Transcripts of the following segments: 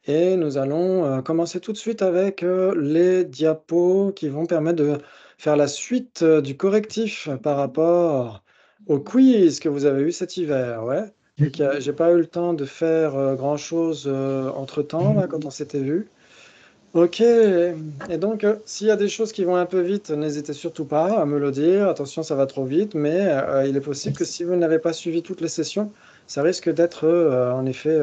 et nous allons commencer tout de suite avec les diapos qui vont permettre de faire la suite du correctif par rapport au quiz que vous avez eu cet hiver. Ouais. Donc, j'ai pas eu le temps de faire grand-chose entre-temps, là, quand on s'était vu. Ok, et donc s'il y a des choses qui vont un peu vite, n'hésitez surtout pas à me le dire. Attention, ça va trop vite, mais il est possible que si vous n'avez pas suivi toutes les sessions, ça risque d'être en effet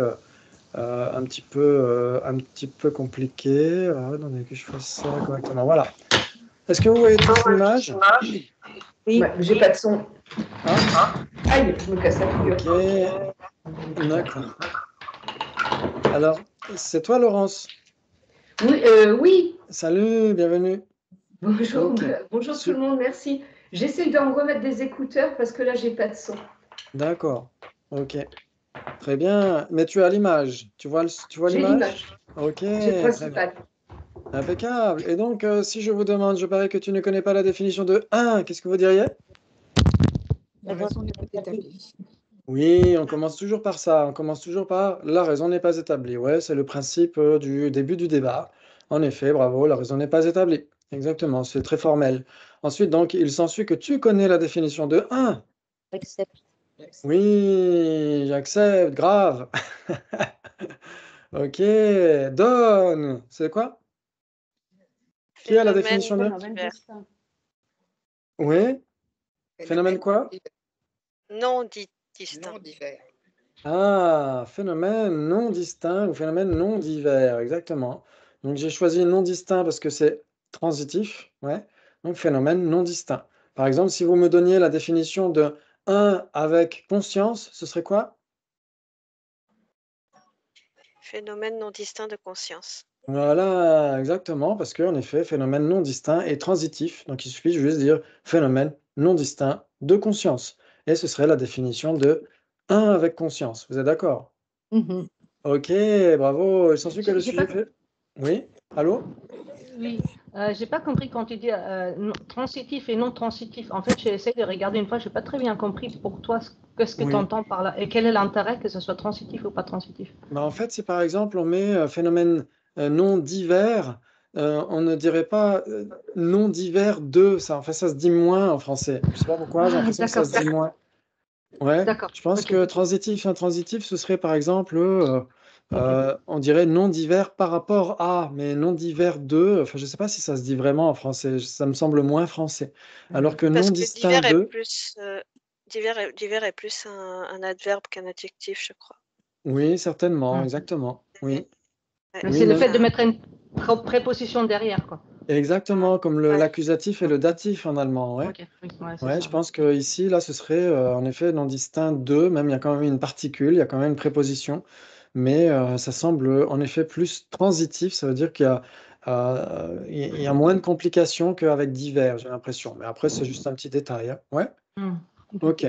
un petit peu compliqué. Attendez que je fasse ça correctement. Voilà. Est-ce que vous voyez tous l'image? Oui. Ouais, j'ai pas de son. Ah, Aïe, je me casse la figure. ok, d'accord. Alors, c'est toi, Laurence. Oui, oui. Salut, bienvenue. Bonjour, Ok, bonjour tout le monde, merci. J'essaie d'en remettre des écouteurs parce que là, j'ai pas de son. d'accord. Ok, très bien. Mais tu as l'image. Tu vois J'ai l'image? l'image. Ok, J'ai le très bien. principal. Impeccable. Et donc, si je vous demande, je parie que tu ne connais pas la définition de 1, qu'est-ce que vous diriez? La raison n'est pas établie. Oui, on commence toujours par ça. On commence toujours par la raison n'est pas établie. Ouais, c'est le principe du début du débat. En effet, bravo, la raison n'est pas établie. Exactement, c'est très formel. Ensuite, donc, il s'ensuit que tu connais la définition de 1. J'accepte. Oui, j'accepte, grave. Ok, donne. C'est quoi? Qui a la définition de? Phénomène distinct. Oui, phénomène quoi? Non distinct. Non divers. Ah, phénomène non distinct ou phénomène non divers, exactement. Donc j'ai choisi non distinct parce que c'est transitif, ouais. Donc phénomène non distinct. Par exemple, si vous me donniez la définition de 1 avec conscience, ce serait quoi? Phénomène non distinct de conscience. Voilà, exactement, parce qu'en effet, phénomène non distinct est transitif. Donc il suffit juste de dire phénomène non distinct de conscience. Et ce serait la définition de 1 avec conscience. Vous êtes d'accord? Mhm. Ok, bravo. Il s'ensuit que le J'ai pas... sujet fait. Oui, allô? Oui, j'ai pas compris quand tu dis transitif et non transitif. En fait, j'ai essayé de regarder une fois, j'ai pas très bien compris pour toi qu'est-ce que tu Oui. entends par là et quel est l'intérêt que ce soit transitif ou pas transitif. Bah, en fait, si par exemple on met phénomène non divers, on ne dirait pas non divers de ça. En fait, ça se dit moins en français. Je sais pas pourquoi, j'ai Ah, l'impression que ça d'accord, se dit moins. Ouais, d'accord, je pense ok. que transitif, intransitif, ce serait par exemple, on dirait non divers par rapport à, mais non divers de. Enfin, je sais pas si ça se dit vraiment en français. Ça me semble moins français. Alors que non Parce que distinct de. divers est plus un adverbe qu'un adjectif, je crois. Oui, certainement, Hmm. exactement. Oui, Ouais. Mais oui, c'est le même. fait de mettre une préposition derrière, quoi. Exactement, comme Ouais. l'accusatif et le datif en allemand, ouais. Ok, oui, ouais, c'est Ouais, je ça. pense que ici, là, ce serait en effet non distinct de, même il y a quand même une particule, il y a quand même une préposition, mais ça semble en effet plus transitif, ça veut dire il y a moins de complications qu'avec divers, j'ai l'impression. Mais après, c'est juste un petit détail, hein. Ouais, Hmm. ok.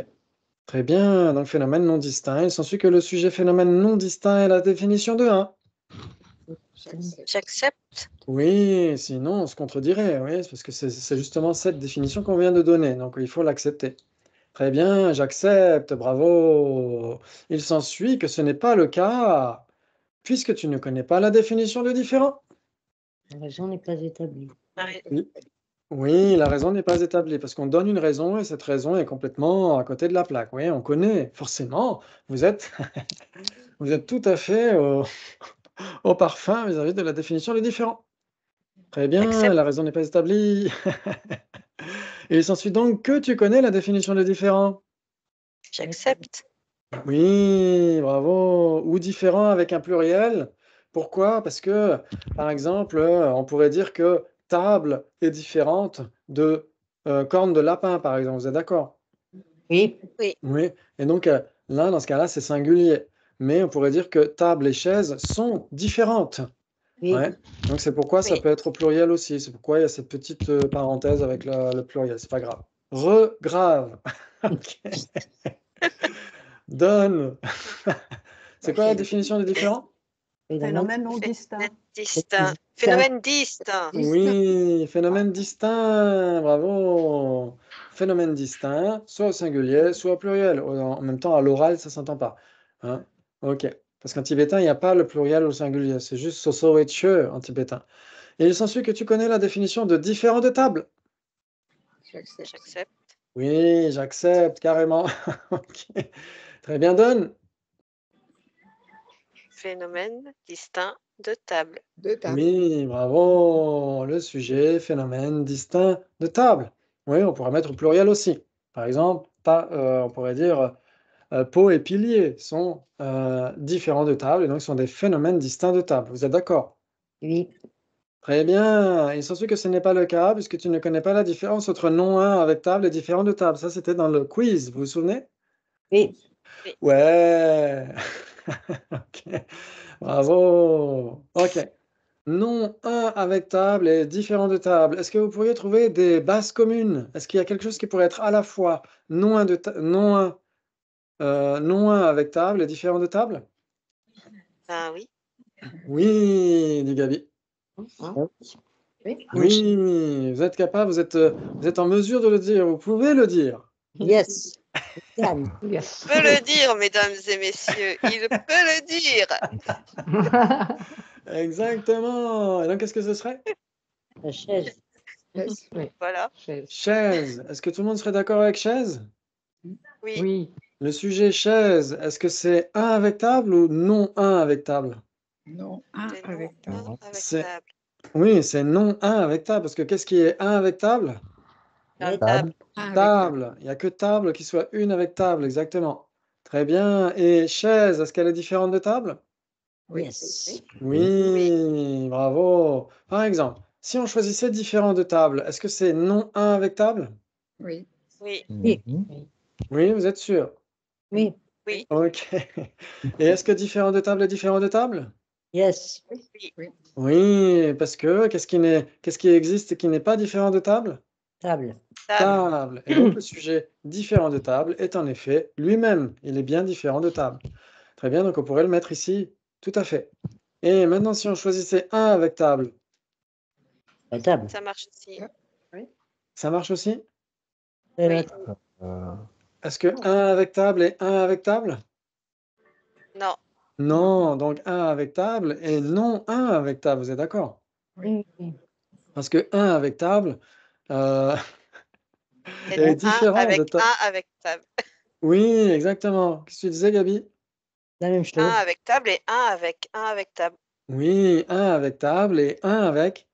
Très bien, donc phénomène non distinct. Il s'ensuit que le sujet phénomène non distinct est la définition de 1. J'accepte. Oui, sinon on se contredirait, oui, c'est parce que c'est justement cette définition qu'on vient de donner, donc il faut l'accepter. Très bien, j'accepte, bravo. Il s'ensuit que ce n'est pas le cas, puisque tu ne connais pas la définition de différent. La raison n'est pas établie. Oui, oui, la raison n'est pas établie, parce qu'on donne une raison et cette raison est complètement à côté de la plaque. Oui, on connaît, forcément, vous êtes, vous êtes tout à fait au parfum vis-à-vis de la définition de différent. Très bien, J'accepte. la raison n'est pas établie. Et il s'ensuit donc que tu connais la définition de différent. J'accepte. Oui, bravo. Ou différent avec un pluriel. Pourquoi? Parce que, par exemple, on pourrait dire que table est différente de corne de lapin, par exemple. Vous êtes d'accord? Oui, Oui. Oui. Et donc, là, dans ce cas-là, c'est singulier. Mais on pourrait dire que table et chaise sont différentes. oui. Ouais. Donc, c'est pourquoi ça Oui. peut être au pluriel aussi. C'est pourquoi il y a cette petite parenthèse avec le pluriel. C'est pas grave. Regrave. Ok. Donne. C'est quoi la définition des différents? Phénomène non Phénomène distinct. distinct. Phénomène distinct. Oui, phénomène distinct, bravo. Phénomène distinct, soit au singulier, soit au pluriel. En même temps, à l'oral, ça s'entend pas. Hein? Ok, Parce qu'en tibétain, il n'y a pas le pluriel ou le singulier. C'est juste soso et che en tibétain. Et il s'ensuit que tu connais la définition de différent de table. J'accepte. Oui, j'accepte, carrément. Ok. Très bien, Don. Phénomène distinct de table. Oui, bravo. Le sujet, phénomène distinct de table. Oui, on pourrait mettre au pluriel aussi. Par exemple, on pourrait dire pot et pilier sont différents de table et donc sont des phénomènes distincts de table. Vous êtes d'accord? Oui. Très bien. Il s'ensuit que ce n'est pas le cas puisque tu ne connais pas la différence entre non 1 avec table et différent de table. Ça, c'était dans le quiz, vous vous souvenez? Oui. Ouais. Ok. Bravo. Ok. Non 1 avec table et différent de table. Est-ce que vous pourriez trouver des bases communes? Est-ce qu'il y a quelque chose qui pourrait être à la fois non 1 non 1 avec table et différent de table? Ah oui. Oui, dit Gabi. Oui. Oui, vous êtes capable, vous êtes en mesure de le dire, vous pouvez le dire. Yes. Can. Yes. Il peut le dire, mesdames et messieurs. Il peut le dire. Exactement. Et donc, qu'est-ce que ce serait? La chaise. Voilà. Chaise. Est-ce que tout le monde serait d'accord avec chaise? Oui. Oui. Le sujet chaise, est-ce que c'est 1 avec table ou non 1 avec table? Non, un C'est avec non table. un avec C'est- table. Oui, c'est non 1 avec table, parce que qu'est-ce qui est 1 avec table? La Table. table. Un avec Table. Il n'y a que table qui soit une avec table, exactement. Très bien. Et chaise, est-ce qu'elle est différente de table? Yes. Oui, bravo. Par exemple, si on choisissait différent de table, est-ce que c'est non 1 avec table? Oui. Oui. Oui. Oui, vous êtes sûr? Oui. Oui. Ok. Et est-ce que différent de table est différent de table? Yes. Oui. Oui, parce que qu'est-ce qui existe et qui n'est pas différent de table? Table. Table. Table. Et donc le sujet différent de table est en effet lui-même. Il est bien différent de table. Très bien, donc on pourrait le mettre ici. Tout à fait. Et maintenant, si on choisissait 1 avec table, La table. Ça marche aussi. ça marche aussi? Et Oui. la table. Est-ce que 1 avec table est 1 avec table? Non. Non, donc 1 avec table et non 1 avec table, vous êtes d'accord? Oui. Parce que 1 avec table C'est est un différent de avec table. un avec table. Oui, exactement. Qu'est-ce que tu disais, Gabi? La même Un chose. avec table et un avec table. Oui, 1 avec table et 1 avec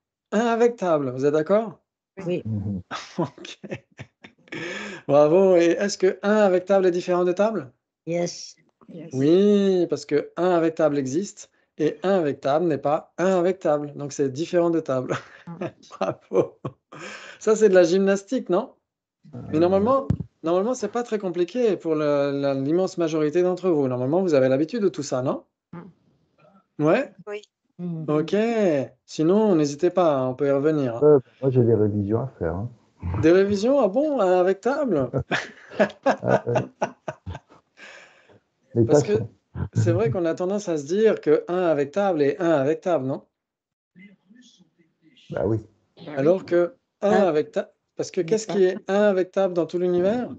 table. Vous êtes d'accord? Oui. Ok. Bravo. Et est-ce que 1 avec table est différent de table? Yes. Yes. Oui, parce que 1 avec table existe et 1 avec table n'est pas 1 avec table. Donc c'est différent de table. Bravo. Ça, c'est de la gymnastique, non? Mais normalement, c'est pas très compliqué pour l'immense majorité d'entre vous. Normalement, vous avez l'habitude de tout ça, non? Ouais? Oui. Ok. Sinon, n'hésitez pas, hein, on peut y revenir. Hein. Moi, j'ai des révisions à faire. Hein. Des révisions? Ah bon, avec table? Les Parce que tâchons. c'est vrai qu'on a tendance à se dire que 1 avec table et 1 avec table, non? Bah oui. Alors que 1 Ah. avec table. Parce que qu'est-ce qui est 1 avec table dans tout l'univers?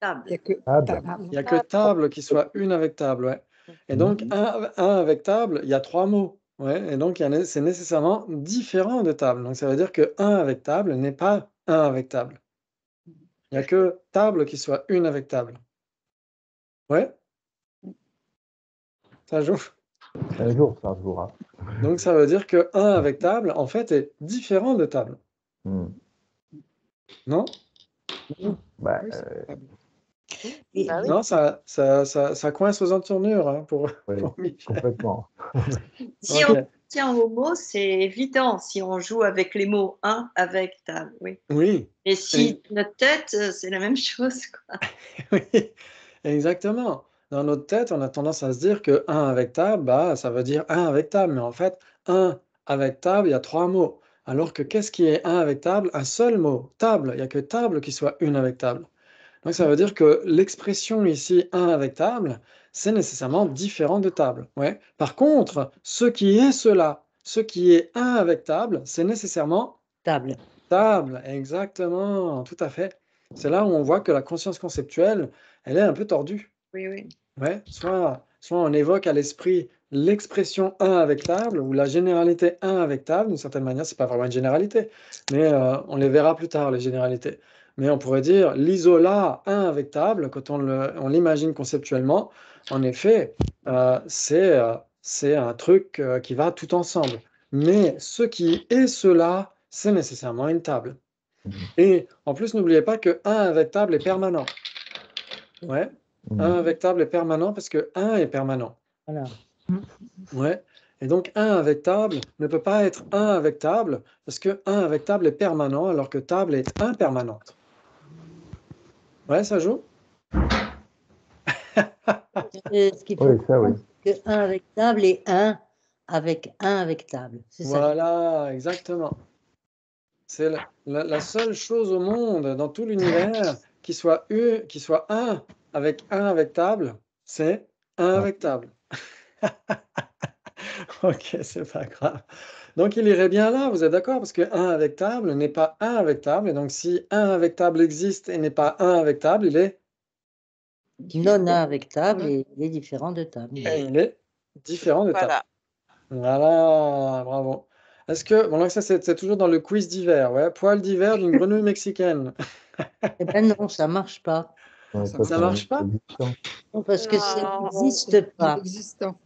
Il n'y a que Table. table. Il n'y a que table qui soit une avec table, ouais. Et donc, 1 avec table, il y a 3 mots. Ouais, et donc, c'est nécessairement différent de table. Donc, ça veut dire que 1 avec table n'est pas 1 avec table. Il n'y a que table qui soit une avec table. Ouais? Ça joue? Un jour, ça se jouera. Donc, ça veut dire que 1 avec table, en fait, est différent de table. Non? Bah, Oui, c'est table. Bah oui. Non, ça coince aux entournures hein, pour oui, Michel. complètement. Si Ok. on tient aux mots, c'est évident si on joue avec les mots un avec table, oui. Oui, Et si notre tête, c'est la même chose, quoi. oui, exactement. Dans notre tête, on a tendance à se dire que 1 avec table, bah, ça veut dire 1 avec table. Mais en fait, 1 avec table, il y a 3 mots. Alors que qu'est-ce qui est 1 avec table? Un seul mot, table. Il n'y a que table qui soit une avec table. Donc ça veut dire que l'expression ici 1 avec table, c'est nécessairement différent de table. Ouais. Par contre, ce qui est cela, ce qui est 1 avec table, c'est nécessairement Table. table. Exactement, tout à fait. C'est là où on voit que la conscience conceptuelle, elle est un peu tordue. Oui, oui. Ouais. Soit soit on évoque à l'esprit l'expression un avec table ou la généralité un avec table. D'une certaine manière, ce n'est pas vraiment une généralité, mais on les verra plus tard, les généralités. Mais on pourrait dire l'isola un avec table, quand on l'imagine conceptuellement, en effet, c'est un truc qui va tout ensemble. Mais ce qui est cela, c'est nécessairement une table. Et en plus, n'oubliez pas que 1 avec table est permanent. Ouais, 1 avec table est permanent parce que 1 est permanent. Voilà. Ouais. Et donc 1 avec table ne peut pas être 1 avec table parce que 1 avec table est permanent alors que table est impermanente. Ouais, ça joue? Ce qu'il faut Oui, ça, oui. comprendre, c'est que 1 avec table et 1 avec table. C'est ça. Voilà, exactement. C'est la seule chose au monde, dans tout l'univers, qui soit 1 avec table, c'est 1 avec table. Ok, c'est pas grave. Donc il irait bien là, vous êtes d'accord? Parce que 1 avec table n'est pas 1 avec table. Et donc si 1 avec table existe et n'est pas 1 avec table, il est Non 1 avec table et il est différent de table. il est différent de table. Voilà. Voilà, bravo. Est-ce que, bon, donc ça c'est toujours dans le quiz d'hiver, ouais. Poil d'hiver d'une grenouille mexicaine. Eh ben non, ça marche pas. Ouais, Ça Ça marche pas? Non, parce que ça Non. n'existe pas. Existant.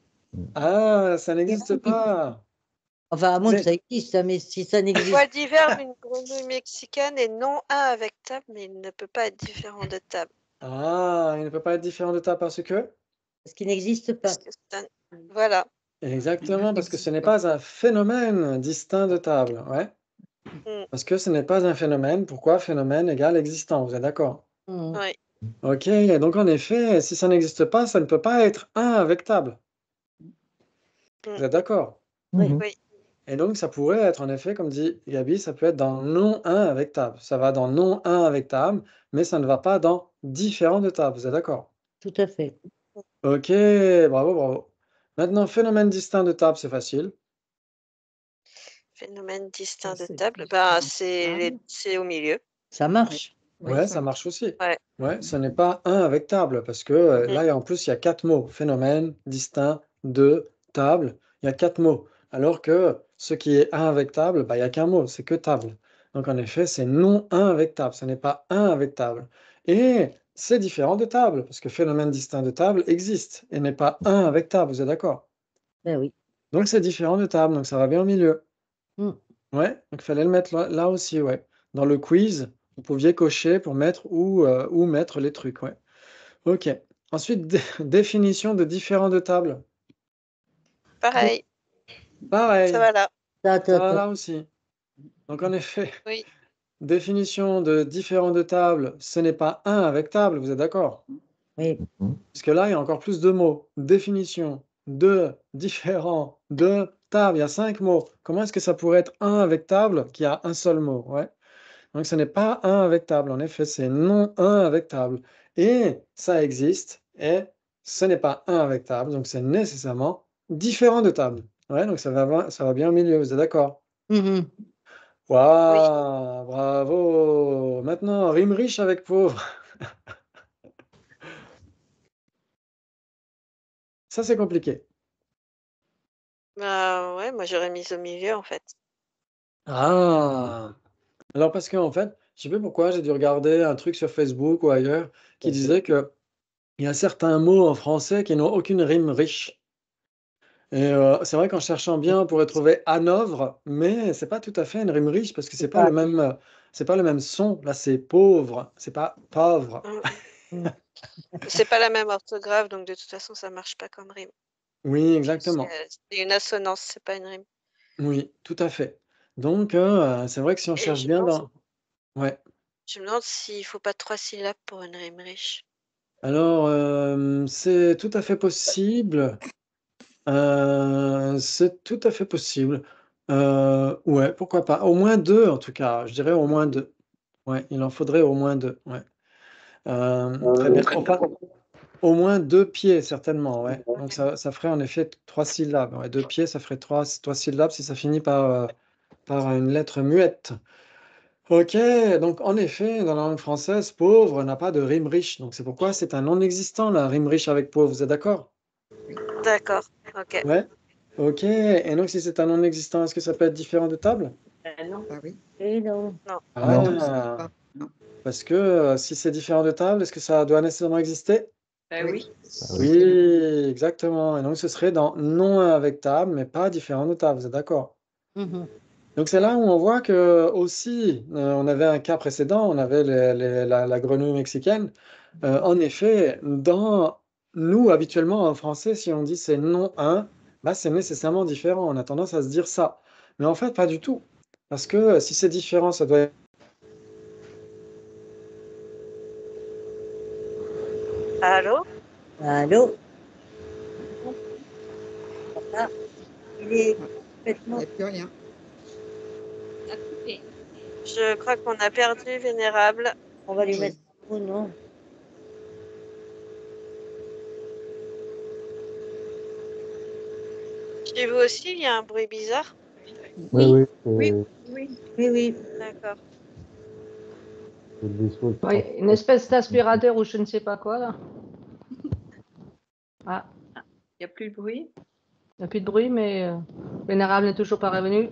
Ah, ça n'existe pas. Enfin, à moins Mais- que ça existe, hein, mais si ça n'existe Poil d'hiver d'une grenouille mexicaine et non 1 avec table, mais il ne peut pas être différent de table. Ah, il ne peut pas être différent de table parce que? parce qu'il n'existe pas. Parce que c'est un- Voilà. Exactement, parce que ce n'est pas un phénomène distinct de table, ouais. Mm. Parce que ce n'est pas un phénomène. Pourquoi? Phénomène égale existant, vous êtes d'accord? Mmh. Oui. Ok, donc en effet, si ça n'existe pas, ça ne peut pas être 1 avec table. Vous êtes d'accord? Oui. Oui. Et donc ça pourrait être, en effet, comme dit Gabi, ça peut être dans non 1 avec table. Ça va dans non 1 avec table, mais ça ne va pas dans différent de table, vous êtes d'accord? Tout à fait. Ok, bravo, bravo. Maintenant, phénomène distinct de table, c'est facile. Phénomène distinct Ça, de c'est table, plus bah, différent. c'est au milieu. Ça marche. Oui, Ouais, ça marche aussi. Ouais. Ouais, ce n'est pas 1 avec table, parce que là, en plus, il y a 4 mots. Phénomène, distinct, de, table. Il y a 4 mots. Alors que ce qui est 1 avec table, bah, il n'y a qu'un mot, c'est que table. Donc, en effet, c'est non 1 avec table. Ce n'est pas 1 avec table. Et c'est différent de table, parce que phénomène distinct de table existe et n'est pas 1 avec table. Vous êtes d'accord? Ben oui. Donc, c'est différent de table. Donc, ça va bien au milieu. Mm. Ouais, donc il fallait le mettre là aussi, ouais. Dans le quiz, vous pouviez cocher pour mettre où mettre les trucs, ouais. Ok. Ensuite, définition de différent de table. Pareil, Pareil, ça va là. Ta, ça ta, va ta. là aussi. Donc en effet, Oui. définition de différent de table, ce n'est pas 1 avec table, vous êtes d'accord? Oui. Parce que là, il y a encore plus de mots. Définition de différent de table, il y a 5 mots. Comment est-ce que ça pourrait être 1 avec table qui a un seul mot? Ouais. Donc ce n'est pas 1 avec table, en effet, c'est non 1 avec table. Et ça existe, et ce n'est pas 1 avec table, donc c'est nécessairement différent de table. Ouais, donc ça va bien au milieu, vous êtes d'accord? Mhm. Waouh, bravo! Maintenant, rime riche avec pauvre. Ça, c'est compliqué. Bah ouais, moi j'aurais mis au milieu en fait. Ah! Alors parce qu'en fait, je sais plus pourquoi, j'ai dû regarder un truc sur Facebook ou ailleurs qui disait qu'il y a certains mots en français qui n'ont aucune rime riche. Et c'est vrai qu'en cherchant bien, on pourrait trouver hanovre, mais c'est pas tout à fait une rime riche parce que c'est pas le même son. Là, c'est pauvre, c'est pas pauvre. Mm. C'est pas la même orthographe, donc de toute façon ça marche pas comme rime. Oui, exactement. C'est une assonance, c'est pas une rime. Oui, tout à fait. Donc c'est vrai que si on Et cherche je bien pense- dans ouais. Je me demande s'il faut pas 3 syllabes pour une rime riche. Alors, c'est tout à fait possible. C'est tout à fait possible. Ouais, pourquoi pas. Au moins 2 en tout cas, je dirais au moins 2. Ouais, il en faudrait au moins 2, ouais. Très bien. Enfin, au moins 2 pieds certainement, ouais. Donc ça ferait en effet 3 syllabes. Ouais, 2 pieds, ça ferait 3 syllabes si ça finit par une lettre muette. OK, donc en effet, dans la langue française, pauvre n'a pas de rime riche. Donc c'est pourquoi c'est un non existant, la rime riche avec pauvre, vous êtes d'accord? D'accord. Ok. Ouais. Ok. Et donc, si c'est un non existant, est-ce que ça peut être différent de table? Non. Bah oui. Et non. Non. Ah, Non. parce que si c'est différent de table, est-ce que ça doit nécessairement exister? Ben oui. Ah Oui, oui. exactement. Et donc, ce serait dans non avec table, mais pas différent de table. Vous êtes d'accord? Mhm. Donc, c'est là où on voit que aussi, on avait un cas précédent, on avait la grenouille mexicaine. En effet, dans nous, habituellement en français, si on dit c'est non un, bah, c'est nécessairement différent. On a tendance à se dire ça. Mais en fait, pas du tout. Parce que si c'est différent, ça doit être. Allô? Allô? Ah, il est Il complètement. n'y a plus rien. Je crois qu'on a perdu Vénérable. On va lui Oui. mettre un mot, non? Chez vous aussi, il y a un bruit bizarre? Oui, oui, Oui. c'est Oui. Oui, oui. D'accord. le vaisseau qui Oui, une espèce d'aspirateur ou je ne sais pas quoi, là. Ah, Il n'y a plus de bruit. il n'y a plus de bruit, mais Vénérable n'est toujours pas revenu.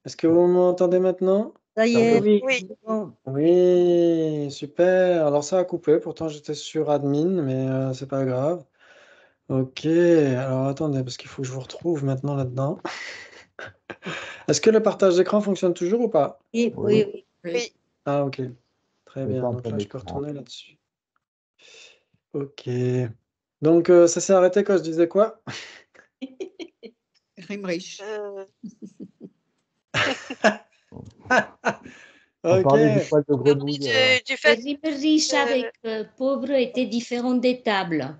Est-ce que vous m'entendez maintenant? Ça y est. Oui. Oui. Bon. Oui, super. Alors ça a coupé, pourtant j'étais sur admin, mais c'est pas grave. Ok, alors attendez, parce qu'il faut que je vous retrouve maintenant là-dedans. Est-ce que le partage d'écran fonctionne toujours ou pas? Oui, Oui. oui, oui. Oui. Oui. Ah ok, très Mais bien. pas en Donc plein là, je peux écran. retourner là-dessus. Ok. Donc ça s'est arrêté quand je disais quoi? Rimrich. On Ok. parlait du poil de grenouille. Du fait Riche avec pauvre était différent des tables.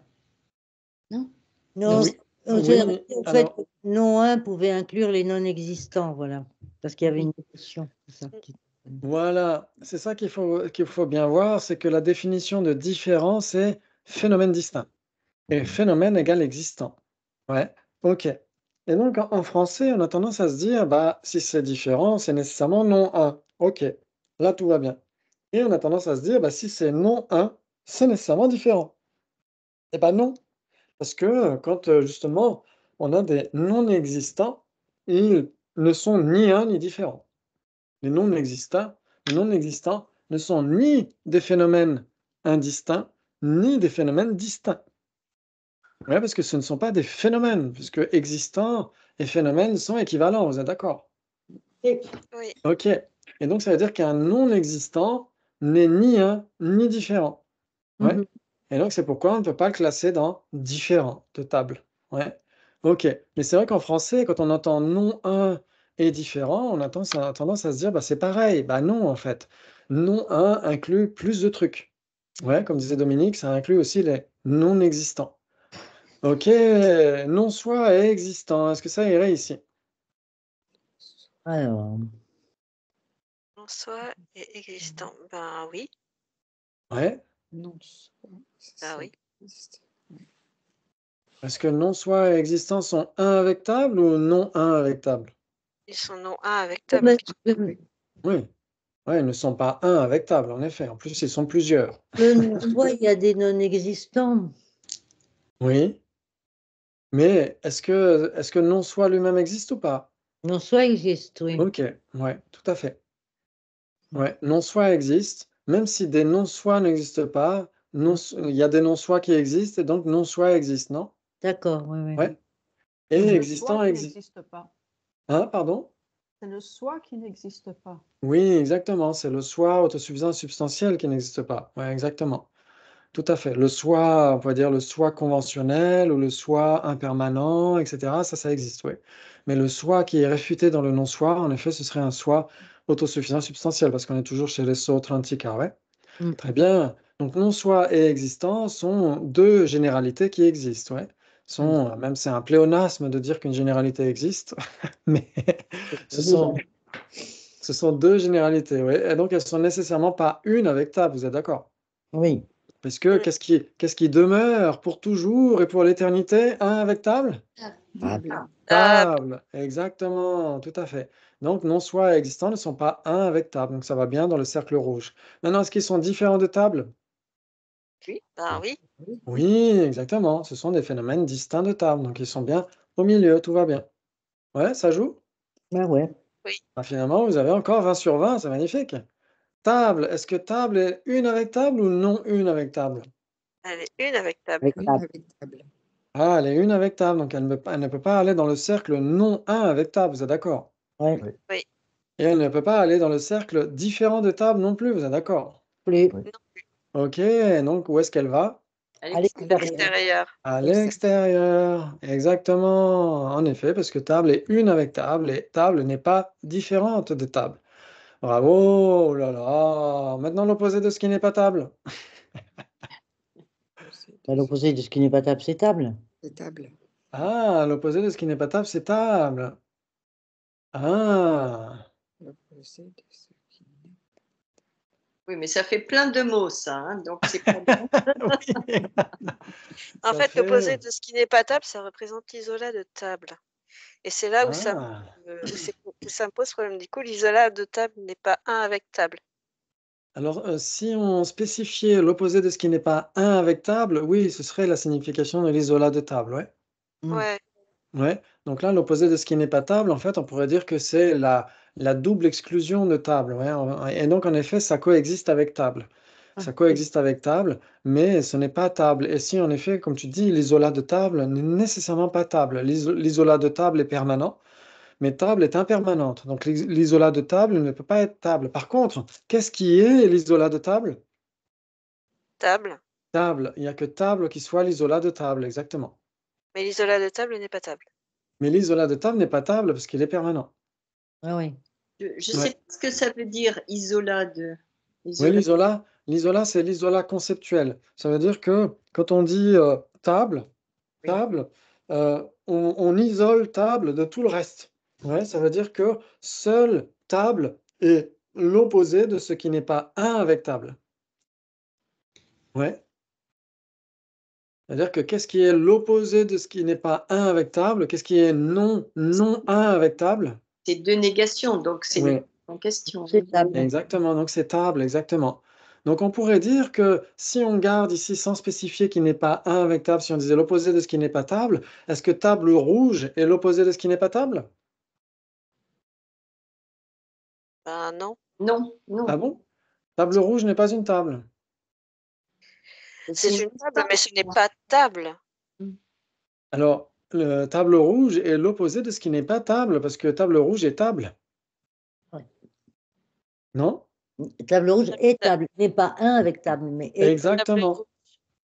Non? Non, Oui, j'ai oui. arrêté au fait Alors, que non un pouvait inclure les non existants, voilà. Parce qu'il y avait une notion. C'est ça. voilà, c'est ça qu'il faut bien voir, c'est que la définition de différence, c'est phénomène distinct. Et phénomène égale existant. Ouais, ok. Et donc en français, on a tendance à se dire, bah, si c'est différent, c'est nécessairement non un. Ok, là tout va bien. Et on a tendance à se dire, bah, si c'est non un, c'est nécessairement différent. Eh ben non, parce que quand justement on a des non existants, ils ne sont ni un ni différents. Les non existants ne sont ni des phénomènes indistincts, ni des phénomènes distincts. Ouais, parce que ce ne sont pas des phénomènes, puisque existant et phénomène sont équivalents, vous êtes d'accord? Et Oui. Ok. Et donc, ça veut dire qu'un non existant n'est ni un ni différent. Ouais. Mhm. Et donc, c'est pourquoi on ne peut pas le classer dans différent de table. Ouais. Ok. Mais c'est vrai qu'en français, quand on entend non un et différent, on a tendance à se dire, bah, c'est pareil. Bah non, en fait. Non un inclut plus de trucs. Ouais, comme disait Dominique, ça inclut aussi les non existants. Ok, non-soi et existant. Est-ce que ça irait ici? Alors, En soi et existant. Ben oui. Ouais. Non. Ben oui. Est-ce que non-soi et existant sont un avec table ou non un avec table? Ils sont non un avec table. Oui. Ouais, ils ne sont pas un avec table, en effet. En plus, ils sont plusieurs. le non-soi, il y a des non-existants. Oui. Mais est-ce que non-soi lui-même existe ou pas? Non-soi existe, oui. Ok, ouais, tout à fait. Ouais, non-soi existe, même si des non-soi n'existent pas, il y a des non-soi qui existent et donc non-soi existe, non? D'accord, oui, oui. Ouais. Et C'est le existant soi qui existe. n'existe pas. Hein, pardon? C'est le soi qui n'existe pas. Oui, exactement. C'est le soi autosuffisant substantiel qui n'existe pas. Ouais, exactement. Tout à fait. Le soi, on pourrait dire le soi conventionnel ou le soi impermanent, etc. Ça existe, oui. Mais le soi qui est réfuté dans le non-soi, en effet, ce serait un soi autosuffisant substantiel, parce qu'on est toujours chez les Sotrantika, ouais. Mm. Très bien. Donc non-soi et existant sont deux généralités qui existent, ouais. Même c'est un pléonasme de dire qu'une généralité existe, mais ce sont deux généralités, oui. Et donc elles sont nécessairement pas une avec table, vous êtes d'accord? Oui. Parce que qu'est-ce qui demeure pour toujours et pour l'éternité? Un avec table? Table. Table, exactement, tout à fait. Donc, non soit et existant ne sont pas un avec table. Donc, ça va bien dans le cercle rouge. Maintenant, est-ce qu'ils sont différents de table? Oui, ben oui. Oui, exactement. Ce sont des phénomènes distincts de table. Donc, ils sont bien au milieu. Tout va bien. Ouais, ça joue? Ah ouais. Ah, finalement, vous avez encore 20 sur 20. C'est magnifique. Table. Est-ce que table est une avec table ou non une avec table? Elle est une avec table. Avec Une table. avec table. Ah, elle est une avec table. Donc, elle ne peut pas aller dans le cercle non un avec table. Vous êtes d'accord? Ouais. Oui. Et elle ne peut pas aller dans le cercle différent de table non plus. Vous êtes d'accord? Plus. Oui. Non plus. Ok. Donc, où est-ce qu'elle va? À À l'extérieur. l'extérieur. Extérieur. À l'extérieur. Exactement. En effet, parce que table est une avec table et table n'est pas différente de table. Bravo. Oh là là. Maintenant, l'opposé de ce qui n'est pas table. Bah, l'opposé de ce qui n'est pas table, c'est table. C'est table. Ah, l'opposé de ce qui n'est pas table, c'est table. Ah. L'opposé de ce qui n'est Oui, mais ça fait plein de mots, ça. Hein, donc, c'est pas bon. Oui. En Ça fait, l'opposé fait... de ce qui n'est pas table, ça représente l'isolat de table. Et c'est là où Ah. ça me pose problème. Du coup, l'isolat de table n'est pas un avec table. Alors, si on spécifiait l'opposé de ce qui n'est pas un avec table, oui, ce serait la signification de l'isolat de table, ouais. Ouais. Ouais. Donc là, l'opposé de ce qui n'est pas table, en fait, on pourrait dire que c'est la double exclusion de table, ouais. Et donc, en effet, ça coexiste avec table. Ça coexiste avec table, mais ce n'est pas table. Et si, en effet, comme tu dis, l'isolat de table n'est nécessairement pas table. L'isolat de table est permanent, mais table est impermanente. Donc, l'isolat de table ne peut pas être table. Par contre, qu'est-ce qui est l'isolat de table? Table. Table. Il n'y a que table qui soit l'isolat de table, exactement. Mais l'isolat de table n'est pas table. Mais l'isolat de table n'est pas table parce qu'il est permanent. Ah oui. Je ne Ouais. sais pas ce que ça veut dire, isolat de. Oui, Isolat. l'isolat, c'est l'isolat conceptuel. Ça veut dire que quand on dit table, Oui. on isole table de tout le reste. Ouais, ça veut dire que seule table est l'opposé de ce qui n'est pas un avec table. Ouais. C'est-à-dire que qu'est-ce qui est l'opposé de ce qui n'est pas un avec table? Qu'est-ce qui est non un avec table? C'est deux négations, donc c'est Oui. une en question. C'est table. Exactement, donc c'est table, exactement. Donc on pourrait dire que si on garde ici sans spécifier qu'il n'est pas un avec table, si on disait l'opposé de ce qui n'est pas table, est-ce que table rouge est l'opposé de ce qui n'est pas table? Ben non. Non, non. Ah bon? Table rouge n'est pas une table. C'est une table, mais ce n'est pas table. Alors, le table rouge est l'opposé de ce qui n'est pas table, parce que table rouge est table. Ouais. Non? Table rouge est table. N'est pas un avec table, mais est. Exactement.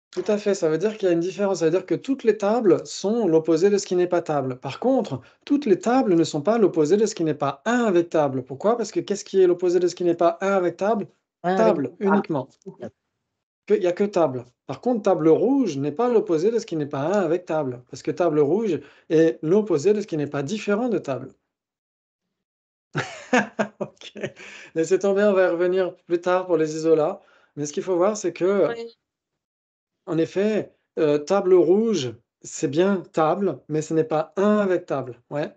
Tout à fait, ça veut dire qu'il y a une différence. Ça veut dire que toutes les tables sont l'opposé de ce qui n'est pas table. Par contre, toutes les tables ne sont pas l'opposé de ce qui n'est pas un avec table. Pourquoi? Parce que qu'est-ce qui est l'opposé de ce qui n'est pas un avec table? Un avec Table, uniquement. Il n'y a que table. Par contre, table rouge n'est pas l'opposé de ce qui n'est pas un avec table. Parce que table rouge est l'opposé de ce qui n'est pas différent de table. Ok. Laissez tomber, on va y revenir plus tard pour les isolats. Mais ce qu'il faut voir, c'est que Oui. en effet, table rouge, c'est bien table, mais ce n'est pas un avec table. Ouais.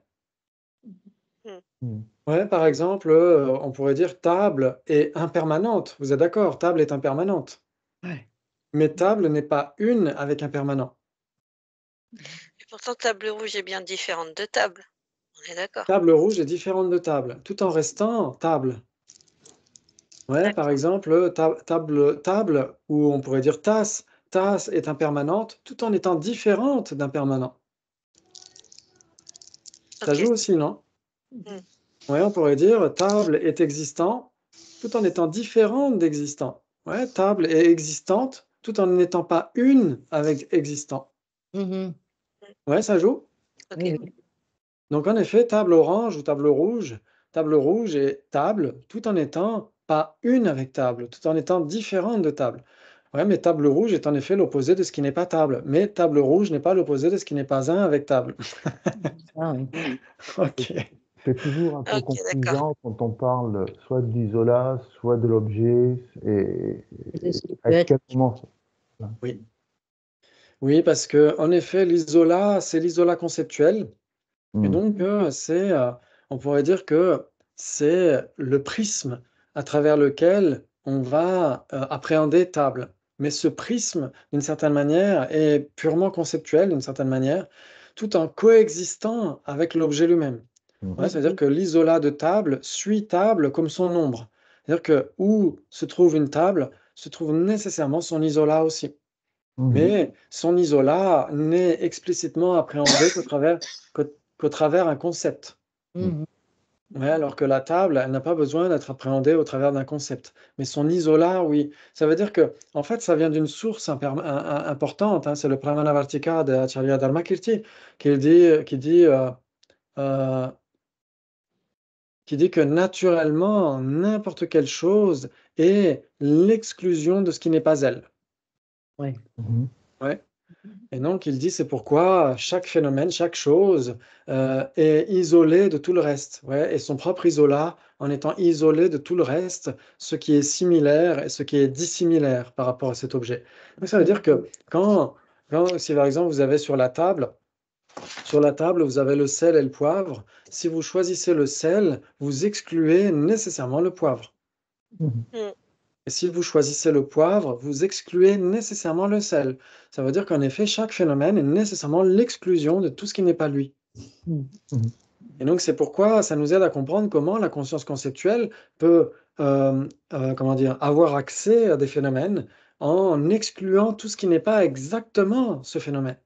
Ouais, par exemple, on pourrait dire table est impermanente. Vous êtes d'accord? Table est impermanente. Ouais. Mais table n'est pas une avec un permanent. Et pourtant, table rouge est bien différente de table. On est d'accord. Table rouge est différente de table, tout en restant table. Ouais, par exemple, table, ou on pourrait dire tasse. Tasse est impermanente, tout en étant différente d'un permanent. Ça Ok. joue aussi, non? Ouais, on pourrait dire table est existant, tout en étant différente d'existant. Ouais, table est existante, tout en n'étant pas une avec existant. Mhm. Ouais, ça joue? Ok. Oui, oui. Donc en effet, table orange ou table rouge est table, tout en étant pas une avec table, tout en étant différente de table. Ouais, mais table rouge est en effet l'opposé de ce qui n'est pas table. Mais table rouge n'est pas l'opposé de ce qui n'est pas un avec table. Ah oui. Ok. C'est toujours un peu Ok, d'accord. confusant quand on parle soit de l'isolat, soit de l'objet, et Ce qui peut à être. quel moment. Oui. Oui, parce que en effet, l'isolat, c'est l'isolat conceptuel. Et donc, on pourrait dire que c'est le prisme à travers lequel on va appréhender table. Mais ce prisme, d'une certaine manière, est purement conceptuel, d'une certaine manière, tout en coexistant avec l'objet lui-même. Ouais, c'est-à-dire que l'isolat de table suit table comme son ombre. C'est-à-dire que où se trouve une table, se trouve nécessairement son isolat aussi. Mais son isolat n'est explicitement appréhendé qu'au travers un concept. Ouais, alors que la table, elle n'a pas besoin d'être appréhendée au travers d'un concept. Mais son isolat, oui. Ça veut dire que, en fait, ça vient d'une source importante, hein, c'est le Pramanavartika de Acharya Dharmakirti euh, qui dit que naturellement, n'importe quelle chose est l'exclusion de ce qui n'est pas elle. Oui. Ouais. Et donc, il dit, c'est pourquoi chaque phénomène, chaque chose est isolée de tout le reste, ouais, et son propre isolat en étant isolé de tout le reste, ce qui est similaire et ce qui est dissimilaire par rapport à cet objet. Donc, ça veut dire que si par exemple vous avez sur la table, vous avez le sel et le poivre, si vous choisissez le sel, vous excluez nécessairement le poivre. Et si vous choisissez le poivre, vous excluez nécessairement le sel. Ça veut dire qu'en effet, chaque phénomène est nécessairement l'exclusion de tout ce qui n'est pas lui. Et donc, c'est pourquoi ça nous aide à comprendre comment la conscience conceptuelle peut avoir accès à des phénomènes en excluant tout ce qui n'est pas exactement ce phénomène.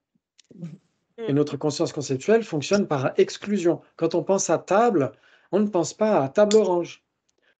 Et notre conscience conceptuelle fonctionne par exclusion. Quand on pense à table, on ne pense pas à table orange.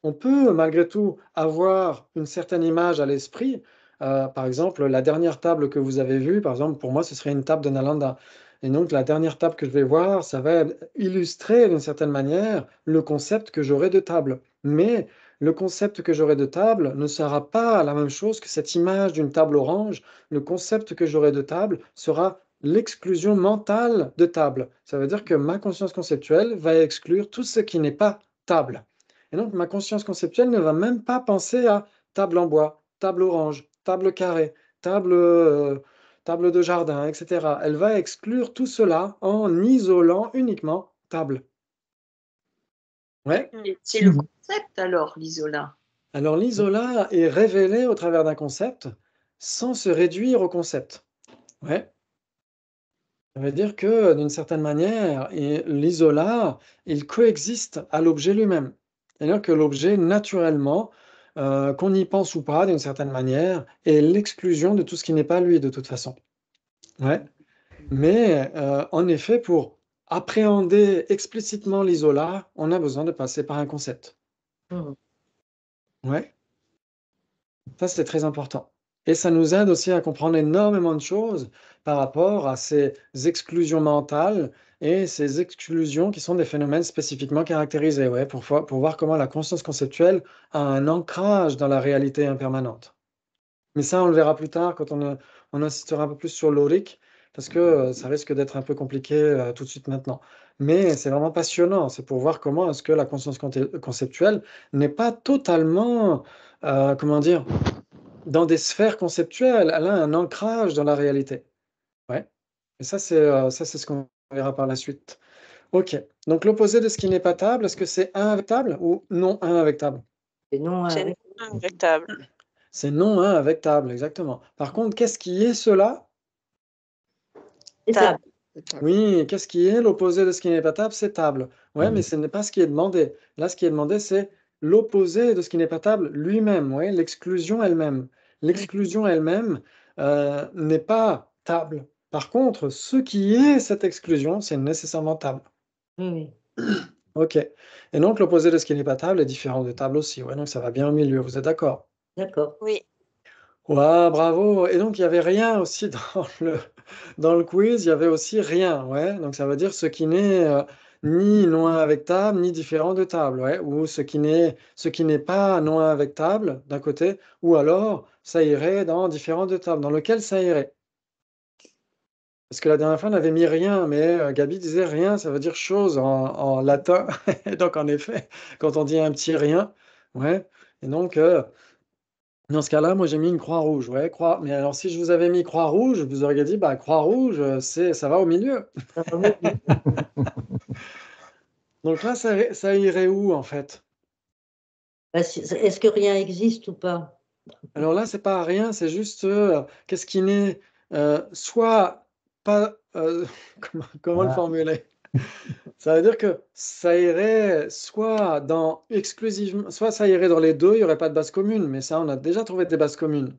On peut malgré tout avoir une certaine image à l'esprit. Par exemple, la dernière table que vous avez vue, par exemple, pour moi, ce serait une table de Nalanda. Et donc, la dernière table que je vais voir, ça va illustrer d'une certaine manière le concept que j'aurai de table. Mais le concept que j'aurai de table ne sera pas la même chose que cette image d'une table orange. Le concept que j'aurai de table sera l'exclusion mentale de table. Ça veut dire que ma conscience conceptuelle va exclure tout ce qui n'est pas table. Et donc, ma conscience conceptuelle ne va même pas penser à table en bois, table orange, table carrée, table de jardin, etc. Elle va exclure tout cela en isolant uniquement table. Ouais. C'est le concept alors, l'isolat. Alors, l'isolat est révélé au travers d'un concept sans se réduire au concept. Ouais. Ça veut dire que, d'une certaine manière, l'isolat, il coexiste à l'objet lui-même. C'est-à-dire que l'objet, naturellement, qu'on y pense ou pas, d'une certaine manière, est l'exclusion de tout ce qui n'est pas lui, de toute façon. Ouais. Mais, en effet, pour appréhender explicitement l'isolat, on a besoin de passer par un concept. Ouais. Ça, c'est très important. Et ça nous aide aussi à comprendre énormément de choses par rapport à ces exclusions mentales et ces exclusions qui sont des phénomènes spécifiquement caractérisés, ouais, pour voir comment la conscience conceptuelle a un ancrage dans la réalité impermanente. Mais ça, on le verra plus tard quand on insistera un peu plus sur l'auric, parce que ça risque d'être un peu compliqué tout de suite maintenant. Mais c'est vraiment passionnant, c'est pour voir comment est-ce que la conscience conceptuelle n'est pas totalement, dans des sphères conceptuelles, elle a un ancrage dans la réalité. Ouais. Et ça, c'est ce qu'on verra par la suite. Ok. Donc, l'opposé de ce qui n'est pas table, est-ce que c'est un avec table ou non un avec table? C'est non C'est avec avec table. C'est non un avec table, exactement. Par contre, qu'est-ce qui est cela? table. Oui, qu'est-ce qui est l'opposé de ce qui n'est pas table? C'est table. Ouais, mais ce n'est pas ce qui est demandé. Là, ce qui est demandé, c'est l'opposé de ce qui n'est pas table lui-même, ouais, l'exclusion elle-même. L'exclusion elle-même n'est pas table. Par contre, ce qui est cette exclusion, c'est nécessairement table. Oui. Ok. Et donc, l'opposé de ce qui n'est pas table est différent de table aussi. Ouais, donc ça va bien au milieu. Vous êtes d'accord? D'accord. Oui. Ouais, bravo. Et donc, il n'y avait rien aussi dans le quiz, il y avait aussi rien. Ouais. Donc, ça veut dire ce qui n'est ni non avec table, ni différent de table. Ouais. Ou ce qui n'est pas non avec table, d'un côté, ou alors ça irait dans différent de table, dans lequel ça irait. Parce que la dernière fois, on avait mis rien, mais Gabi disait rien, ça veut dire chose en latin. Et donc, en effet, quand on dit un petit rien, ouais. Et donc, dans ce cas-là, moi j'ai mis une croix rouge, ouais, croix. Mais alors si je vous avais mis croix rouge, vous auriez dit, bah croix rouge, ça va au milieu. Donc là, ça irait où, en fait? Bah, est-ce que rien existe ou pas? Alors là, c'est pas rien, c'est juste qu'est-ce qui n'est soit pas. Comment le Ah, formuler? Ça veut dire que ça irait soit dans exclusivement, soit ça irait dans les deux, il n'y aurait pas de base commune, mais ça, on a déjà trouvé des bases communes.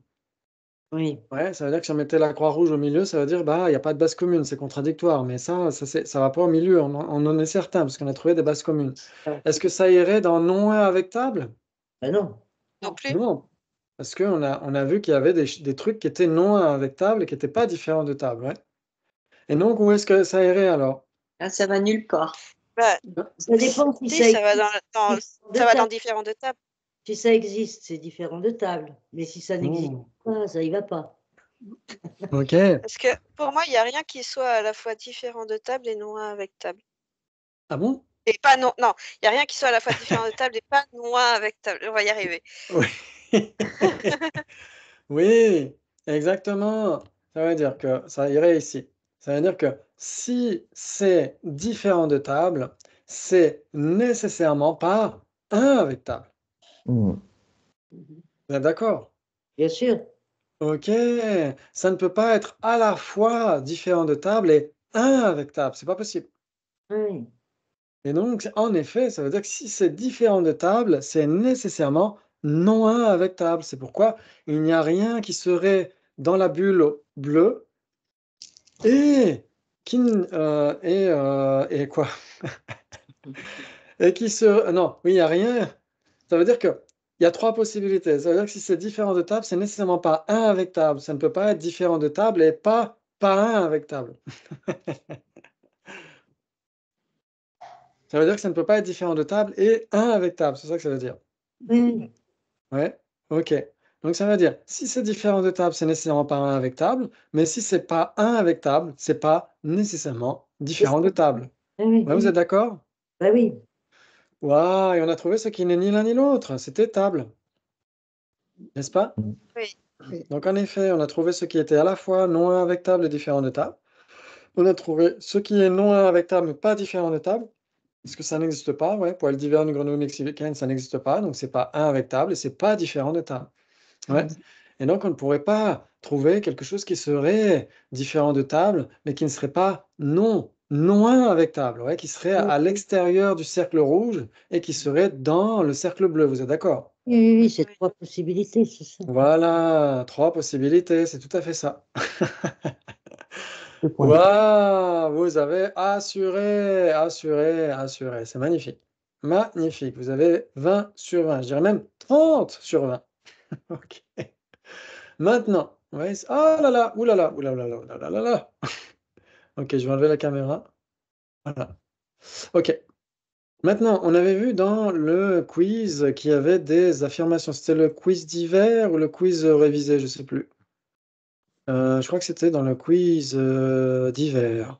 Oui. Ouais, ça veut dire que si on mettait la croix rouge au milieu, ça veut dire bah il n'y a pas de base commune, c'est contradictoire, mais ça va pas au milieu, on en est certain, parce qu'on a trouvé des bases communes. Ah, Est-ce que ça irait dans non 1 avec table? bah non. Non plus. Non, parce qu'on a vu qu'il y avait des trucs qui étaient non 1 avec table et qui n'étaient pas différents de table. Ouais. Et donc, où est-ce que ça irait alors? Ah, ça va nulle part. Bah, Ça dépend si si, ça ça va existe. ça va dans différents de table. Si ça existe, c'est différent de table. Mais si ça n'existe pas, ça y va pas. Ok. Parce que pour moi, il n'y a rien qui soit à la fois différent de table et non un avec table. Ah bon? Et pas non, non, il n'y a rien qui soit à la fois différent de table et pas non un avec table. On va y arriver. Oui. Oui, exactement. Ça veut dire que ça irait ici. Ça veut dire que si c'est différent de table, c'est nécessairement pas un avec table. hmm. Vous êtes d'accord? Bien sûr. Ok, ça ne peut pas être à la fois différent de table et un avec table, c'est pas possible. Oui. Et donc, en effet, ça veut dire que si c'est différent de table, c'est nécessairement non un avec table. C'est pourquoi il n'y a rien qui serait dans la bulle bleue et et quoi? Et qui se non, oui, il n'y a rien. Ça veut dire que il y a trois possibilités. Ça veut dire que si c'est différent de table, c'est nécessairement pas un avec table. Ça ne peut pas être différent de table et pas un avec table. Ça veut dire que ça ne peut pas être différent de table et un avec table. C'est ça que ça veut dire. Oui. Ouais, ok. Donc ça veut dire, si c'est différent de table, c'est nécessairement pas un avec table, mais si c'est pas un avec table, c'est pas nécessairement différent de table. Oui. Ouais, vous êtes d'accord? Bah oui. Waouh, et on a trouvé ce qui n'est ni l'un ni l'autre, c'était table, n'est-ce pas? Oui. Donc en effet, on a trouvé ce qui était à la fois non un avec table et différent de table. On a trouvé ce qui est non un avec table, mais pas différent de table, parce que ça n'existe pas, ouais. Poil d'hiver, une grenouille mexicaine, ça n'existe pas, donc c'est pas un avec table et c'est pas différent de table. Ouais. Et donc, on ne pourrait pas trouver quelque chose qui serait différent de table, mais qui ne serait pas non un avec table, ouais, qui serait à l'extérieur du cercle rouge et qui serait dans le cercle bleu. Vous êtes d'accord? Oui, c'est Oui. trois possibilités, c'est ça. Voilà, trois possibilités, c'est tout à fait ça. C'est point. Waouh, vous avez assuré, assuré, assuré. C'est magnifique. Magnifique. Vous avez 20 sur 20. Je dirais même 30 sur 20. Ok. Maintenant, ouais, ah là là, oulala, oulala, oulala, oulala. Ok, je vais enlever la caméra. Voilà. Ok. Maintenant, on avait vu dans le quiz qu'il y avait des affirmations. C'était le quiz d'hiver ou le quiz révisé, je ne sais plus. Je crois que c'était dans le quiz d'hiver.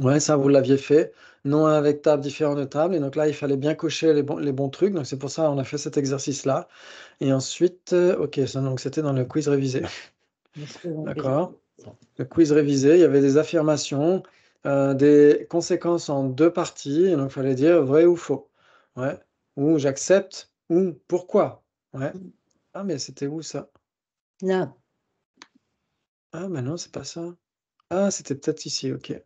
Ouais, ça, vous l'aviez fait. Non avec table, différent de table. Et donc là, il fallait bien cocher les bons trucs. Donc c'est pour ça qu'on a fait cet exercice-là. Et ensuite, ok, ça, donc c'était dans le quiz révisé. D'accord. Le quiz révisé, il y avait des affirmations, des conséquences en deux parties. Et donc, il fallait dire vrai ou faux. Ouais. Ou j'accepte, ou pourquoi. Ouais. Ah, mais c'était où ça? Là. Ah, mais non, c'est pas ça. Ah, c'était peut-être ici, ok.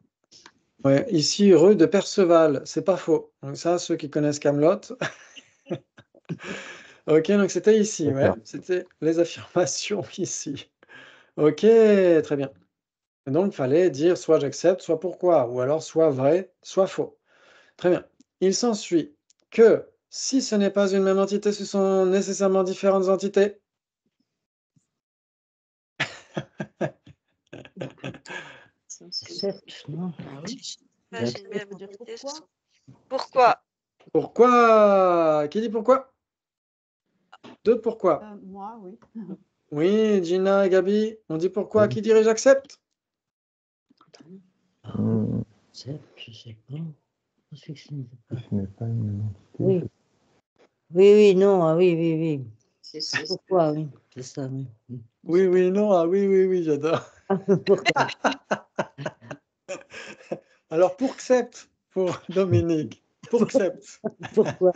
Ouais, ici, rue de Perceval, c'est pas faux. Donc ça, ceux qui connaissent Camelot. Ok, donc c'était ici, ouais. D'accord. C'était les affirmations ici. Ok, très bien. Et donc, il fallait dire soit j'accepte, soit pourquoi, ou alors soit vrai, soit faux. Très bien. Il s'ensuit que si ce n'est pas une même entité, ce sont nécessairement différentes entités. Accepte, non? Ah oui. Pas une J'accepte. même Ça veut dire entité, ce pourquoi? sont- Pourquoi? Pourquoi? Qui dit pourquoi? Deux pourquoi? Moi, oui. Oui, Gina et Gabi, on dit pourquoi? Qui dirait j'accepte? Hmm, Accepte, je sais pas. Je sais que ce n'est Ce pas. n'est pas une Oui. entité. Oui, non, ah oui, oui. C'est Pourquoi, oui, c'est ça, oui. Oui, oui, non, ah oui, oui, oui, j'adore. Pourquoi? Alors, pour accept, pour Dominique. Pour accept. Pourquoi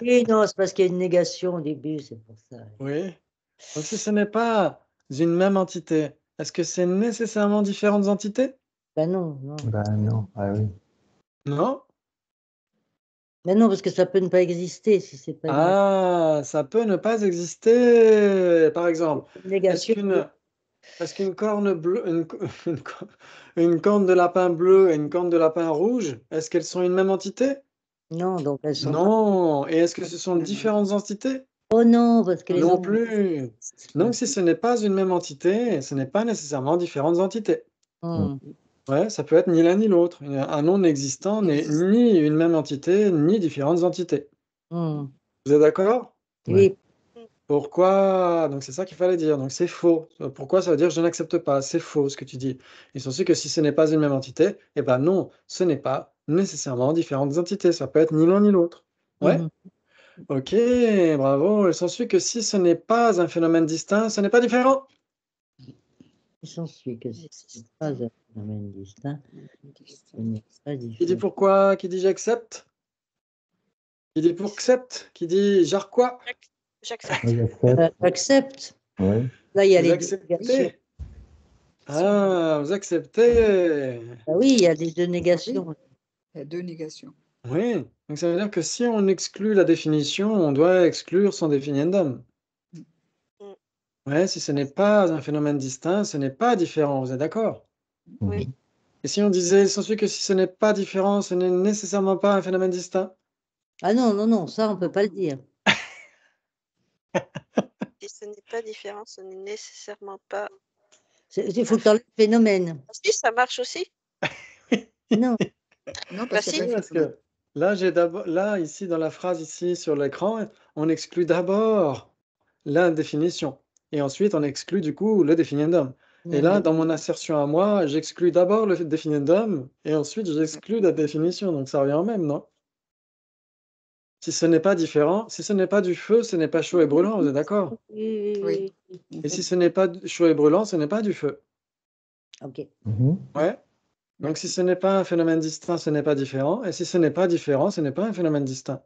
Et non, c'est parce qu'il y a une négation au début, c'est pour ça. Oui. Donc si ce n'est pas une même entité, est-ce que c'est nécessairement différentes entités? Ben non, non. Ben non, ah oui. Non? Ben non, parce que ça peut ne pas exister si c'est pas une Ah, ça peut ne pas exister. Par exemple, est-ce négation. qu'une corne bleue, une corne de lapin bleu et une corne de lapin rouge, est-ce qu'elles sont une même entité? Non, donc elles sont pas. Non. Et est-ce que ce sont différentes entités? Oh non, parce que les Non entités. plus. Donc si ce n'est pas une même entité, ce n'est pas nécessairement différentes entités. Ouais, ça peut être ni l'un ni l'autre. Un non existant n'est ni une même entité, ni différentes entités. Vous êtes d'accord? Oui. Pourquoi? Donc c'est ça qu'il fallait dire. Donc c'est faux. Pourquoi? Ça veut dire je n'accepte pas. C'est faux ce que tu dis. Il s'ensuit que si ce n'est pas une même entité, eh ben non, ce n'est pas nécessairement différentes entités. Ça peut être ni l'un ni l'autre. Ouais? Ok, bravo. Il s'ensuit que si ce n'est pas un phénomène distinct, ce n'est pas différent. Il s'ensuit que si ce n'est pas un phénomène distinct, ce n'est pas Qui dit différent. pourquoi? Qui dit j'accepte? Qui dit pour accepte? Qui dit genre quoi? J'accepte. Oui, j'accepte. J'accepte. Oui. Là, il y a Vous les deux négations. acceptez? Ah, vous acceptez. Ah oui, il y a les deux négations. Il y a deux négations. Oui, donc ça veut dire que si on exclut la définition, on doit exclure son définiendum. Ouais, si ce n'est pas un phénomène distinct, ce n'est pas différent, vous êtes d'accord? Oui. Et si on disait, il s'ensuit que si ce n'est pas différent, ce n'est nécessairement pas un phénomène distinct? Ah non, non, non, ça, on ne peut pas le dire. Si ce n'est pas différent, ce n'est nécessairement pas. Il faut que le phénomène. Ah, si, ça marche aussi. Non. Non, Bah parce qu'il si. y a pas de Parce phénomène. que là, j'ai d'abord, là, ici, dans la phrase ici sur l'écran, on exclut d'abord la définition. Et ensuite, on exclut du coup le définiendum. Et là, dans mon assertion à moi, j'exclus d'abord le définiendum et ensuite j'exclus la définition. Donc ça revient au même, non? Si ce n'est pas différent, si ce n'est pas du feu, ce n'est pas chaud et brûlant, vous êtes d'accord? Oui. Et si ce n'est pas chaud et brûlant, ce n'est pas du feu. Ok. Ouais. Donc si ce n'est pas un phénomène distinct, ce n'est pas différent. Et si ce n'est pas différent, ce n'est pas un phénomène distinct.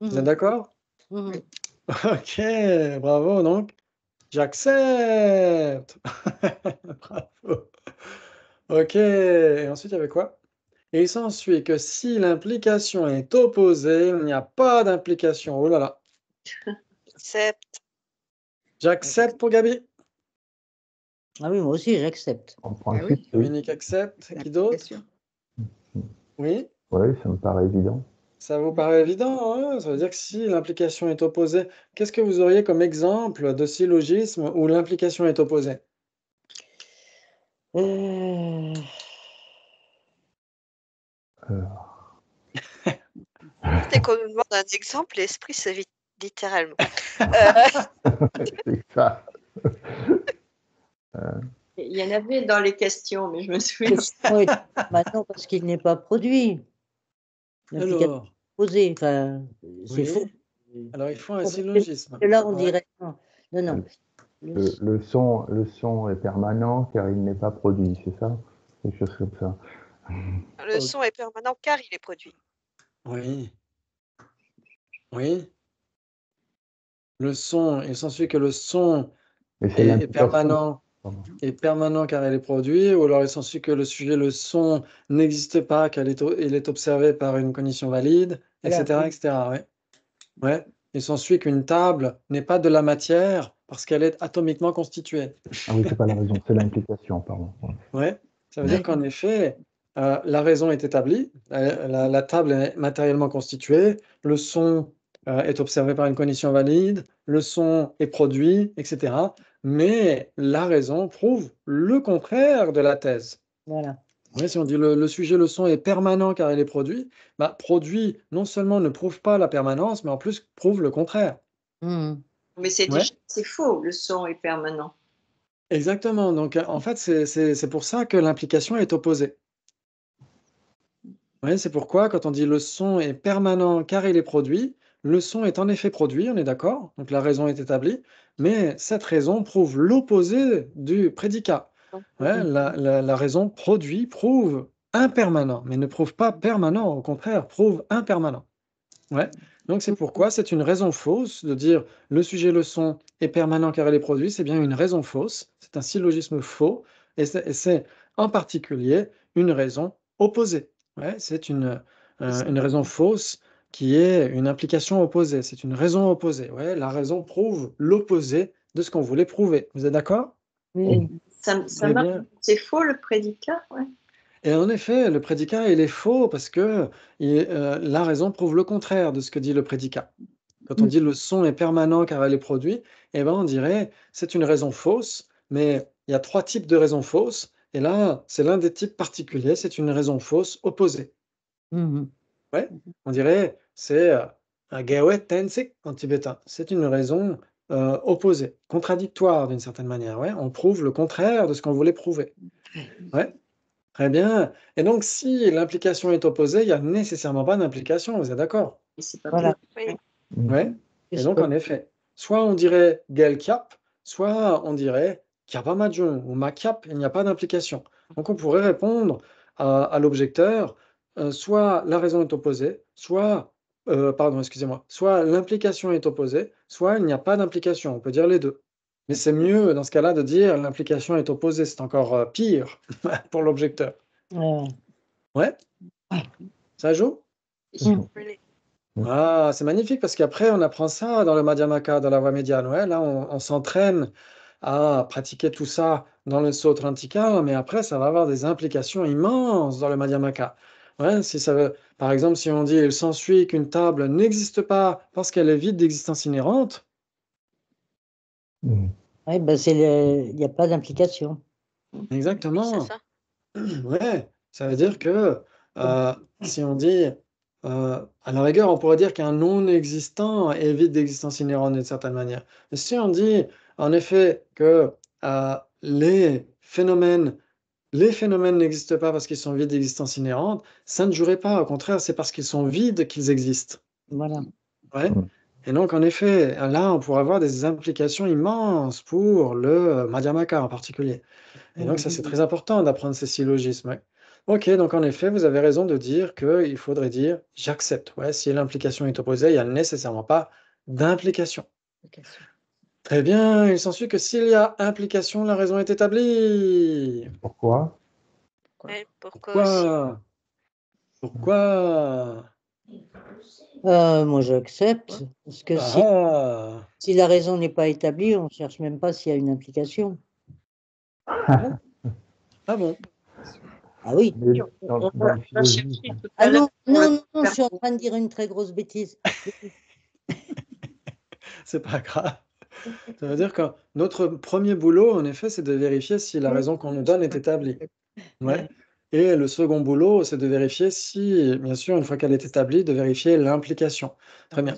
Vous êtes d'accord? Ok, bravo. Donc, j'accepte. Bravo. Ok, et ensuite, il y avait quoi? Et il s'ensuit que si l'implication est opposée, il n'y a pas d'implication. Oh là là. J'accepte. J'accepte pour Gabi. Ah oui, moi aussi, j'accepte. En principe, oui. oui. Dominique accepte. Qui d'autre? L'implication. Oui, Oui, ça me paraît évident. ça vous paraît évident, hein? Ça veut dire que si l'implication est opposée, qu'est-ce que vous auriez comme exemple de syllogisme où l'implication est opposée? Dès qu'on nous demande un exemple, l'esprit se vide littéralement. C'est ça. Il y en avait dans les questions, mais je me souviens. Oui, maintenant, parce qu'il n'est pas produit. L'implication Alors, opposée, enfin, c'est oui. faux. Alors, il faut un syllogisme. Là, on Ouais. dirait non. Non, non. Le son est permanent car il n'est pas produit, c'est ça? Quelque chose comme ça. Le son est permanent car il est produit. Oui. Oui. Le son, il s'ensuit que le son Mais c'est est l'implication. permanent. Pardon. Est permanent car elle est produit, ou alors il s'ensuit que le sujet, le son, n'existe pas car il est observé par une condition valide, etc. Voilà. etc. Ouais. Ouais. Il s'ensuit qu'une table n'est pas de la matière parce qu'elle est atomiquement constituée. Ah oui, c'est pas la raison, c'est l'implication, pardon. Ouais. Ouais. Ça veut dire qu'en effet, la raison est établie, la table est matériellement constituée, le son est observé par une condition valide, le son est produit, etc. Mais la raison prouve le contraire de la thèse. Voilà. Oui, si on dit le sujet, le son est permanent car il est produit, bah, produit non seulement ne prouve pas la permanence, mais en plus prouve le contraire. Mais c'est Ouais. c'est faux, le son est permanent. Exactement. Donc, en fait, c'est pour ça que l'implication est opposée. Oui, c'est pourquoi, quand on dit le son est permanent car il est produit, le son est en effet produit, on est d'accord, donc la raison est établie, mais cette raison prouve l'opposé du prédicat. Ouais, la raison produit prouve impermanent, mais ne prouve pas permanent, au contraire, prouve impermanent. Ouais. Donc c'est pourquoi c'est une raison fausse de dire le sujet leçon est permanent car elle est produit, c'est bien une raison fausse, c'est un syllogisme faux, et c'est en particulier une raison opposée. Ouais, c'est une raison fausse qui est une implication opposée, c'est une raison opposée. Ouais, la raison prouve l'opposé de ce qu'on voulait prouver. Vous êtes d'accord? Oui. Ça Eh marche. bien, C'est faux le prédicat, ouais. et en effet, le prédicat, il est faux parce que la raison prouve le contraire de ce que dit le prédicat. Quand on dit le son est permanent car elle est produit, eh ben on dirait c'est une raison fausse, mais il y a 3 types de raisons fausses, et là, c'est l'un des types particuliers, c'est une raison fausse opposée. Mhm. Ouais, on dirait c'est un gewet tensik en tibétain. C'est une raison opposée, contradictoire d'une certaine manière. Ouais, on prouve le contraire de ce qu'on voulait prouver. Ouais. Très bien. Et donc, si l'implication est opposée, il n'y a nécessairement pas d'implication, vous êtes d'accord? Et c'est pas Voilà. possible. Oui. Ouais. Et Qu'est-ce donc, que- en effet, soit on dirait gel cap, soit on dirait kiapa majun ou ma cap, il n'y a pas d'implication. Donc, on pourrait répondre à l'objecteur, soit la raison est opposée, soit, pardon, excusez-moi, soit l'implication est opposée, soit il n'y a pas d'implication. On peut dire les deux. Mais c'est mieux dans ce cas-là de dire l'implication est opposée, c'est encore pire pour l'objecteur. Ouais. Ouais, ça joue? Oui. Ah, c'est magnifique parce qu'après, on apprend ça dans le Madhyamaka, dans la voie médiane. Ouais, là, on s'entraîne à pratiquer tout ça dans le Sautrantika, mais après, ça va avoir des implications immenses dans le Madhyamaka. Ouais, si ça veut, par exemple, si on dit il s'ensuit qu'une table n'existe pas parce qu'elle est vide d'existence inhérente, Ouais, ben il n'y a pas d'implication. Oui, c'est exactement. ça. Ouais, ça veut dire que si on dit, à la rigueur, on pourrait dire qu'un non-existant évite d'existence inhérente d'une certaine manière. Mais si on dit, en effet, que les phénomènes n'existent pas parce qu'ils sont vides d'existence inhérente, ça ne jouerait pas. Au contraire, c'est parce qu'ils sont vides qu'ils existent. Voilà. Ouais. Et donc, en effet, là, on pourrait avoir des implications immenses pour le Madhyamaka en particulier. Et donc, ça, c'est très important d'apprendre ces syllogismes. Ouais. Ok, donc en effet, vous avez raison de dire qu'il faudrait dire j'accepte. Ouais, si l'implication est opposée, il n'y a nécessairement pas d'implication. Très bien, il s'ensuit que s'il y a implication, la raison est établie. Pourquoi? Oui, pourquoi aussi? Pourquoi? Moi, j'accepte. Parce que Ah, si la raison n'est pas établie, on ne cherche même pas s'il y a une implication. ah bon? Ah oui. Mais On dans va le syllogisme, chercher tout à Ah l'heure non, pour le non, non, je suis en faire. train de dire une très grosse bêtise. C'est pas grave. Ça veut dire que notre premier boulot, en effet, c'est de vérifier si la raison qu'on nous donne est établie. Ouais. Et le second boulot, c'est de vérifier si, bien sûr, une fois qu'elle est établie, de vérifier l'implication. Très bien.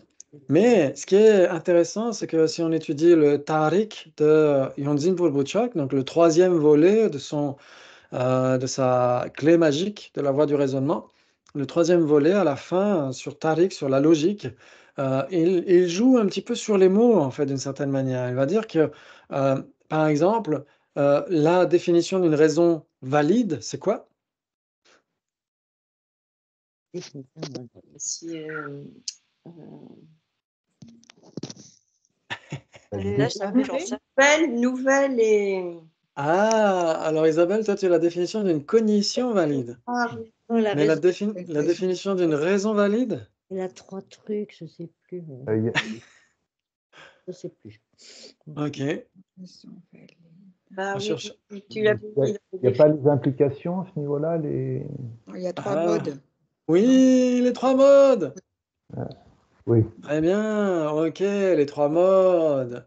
Mais ce qui est intéressant, c'est que si on étudie le Tariq de Yonzin Purbuchak, donc le 3e volet de sa clé magique de la voie du raisonnement, le 3e volet à la fin sur Tariq, sur la logique, il joue un petit peu sur les mots, en fait, d'une certaine manière. Il va dire que, par exemple, la définition d'une raison valide, c'est quoi? Si, Là, j'en sais. nouvelle et. Ah, alors Isabelle, toi, tu as la définition d'une cognition valide. Ah oui. Non, la Mais la raison, définition d'une raison valide? elle a 3 trucs, je ne sais plus. il y a- Je ne sais plus. Ok. Bah On oui, cherche. tu l'avais dit. il y a pas les implications à ce niveau-là, les... Il y a 3 Ah. modes. Oui, les 3 modes. Oui. Très bien. Ok, les 3 modes.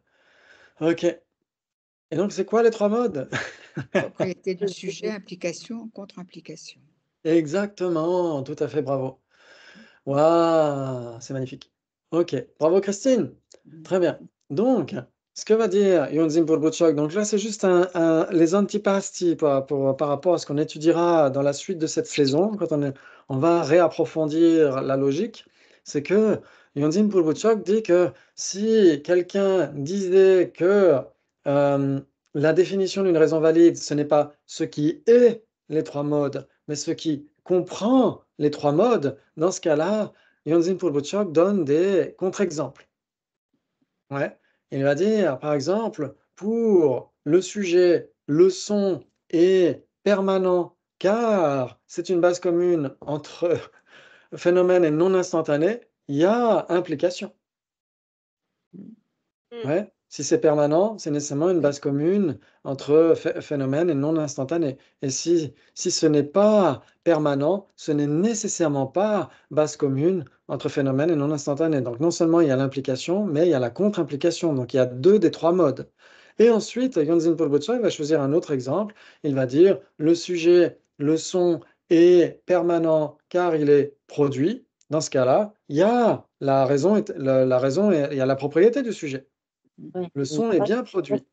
Ok. Et donc, c'est quoi les 3 modes? Propriété du sujet, implication, contre-implication. Exactement, tout à fait, bravo. Waouh, c'est magnifique. Ok, bravo Christine. Très bien. Donc, ce que va dire Yonzin Purbuchok, donc là, c'est juste les antipasti par rapport à ce qu'on étudiera dans la suite de cette saison, quand on va réapprofondir la logique, c'est que Yonzin Purbuchok dit que si quelqu'un disait que la définition d'une raison valide, ce n'est pas ce qui est les 3 modes, mais ce qui comprend les trois modes, dans ce cas-là, Yonzin Pulbutchok donne des contre-exemples. Ouais. Il va dire, par exemple, pour le sujet, le son est permanent, car c'est une base commune entre phénomène et non instantané, il y a implication. Ouais. Si c'est permanent, c'est nécessairement une base commune entre phénomène et non instantané. Et si ce n'est pas permanent, ce n'est nécessairement pas base commune entre phénomène et non instantané. Donc non seulement il y a l'implication, mais il y a la contre-implication. Donc il y a 2 des 3 modes. Et ensuite, Yonzin Pulbutchok va choisir un autre exemple. Il va dire le sujet, le son est permanent car il est produit. Dans ce cas-là, il y a la raison, il y a la propriété du sujet. Oui, Le son est bien produit.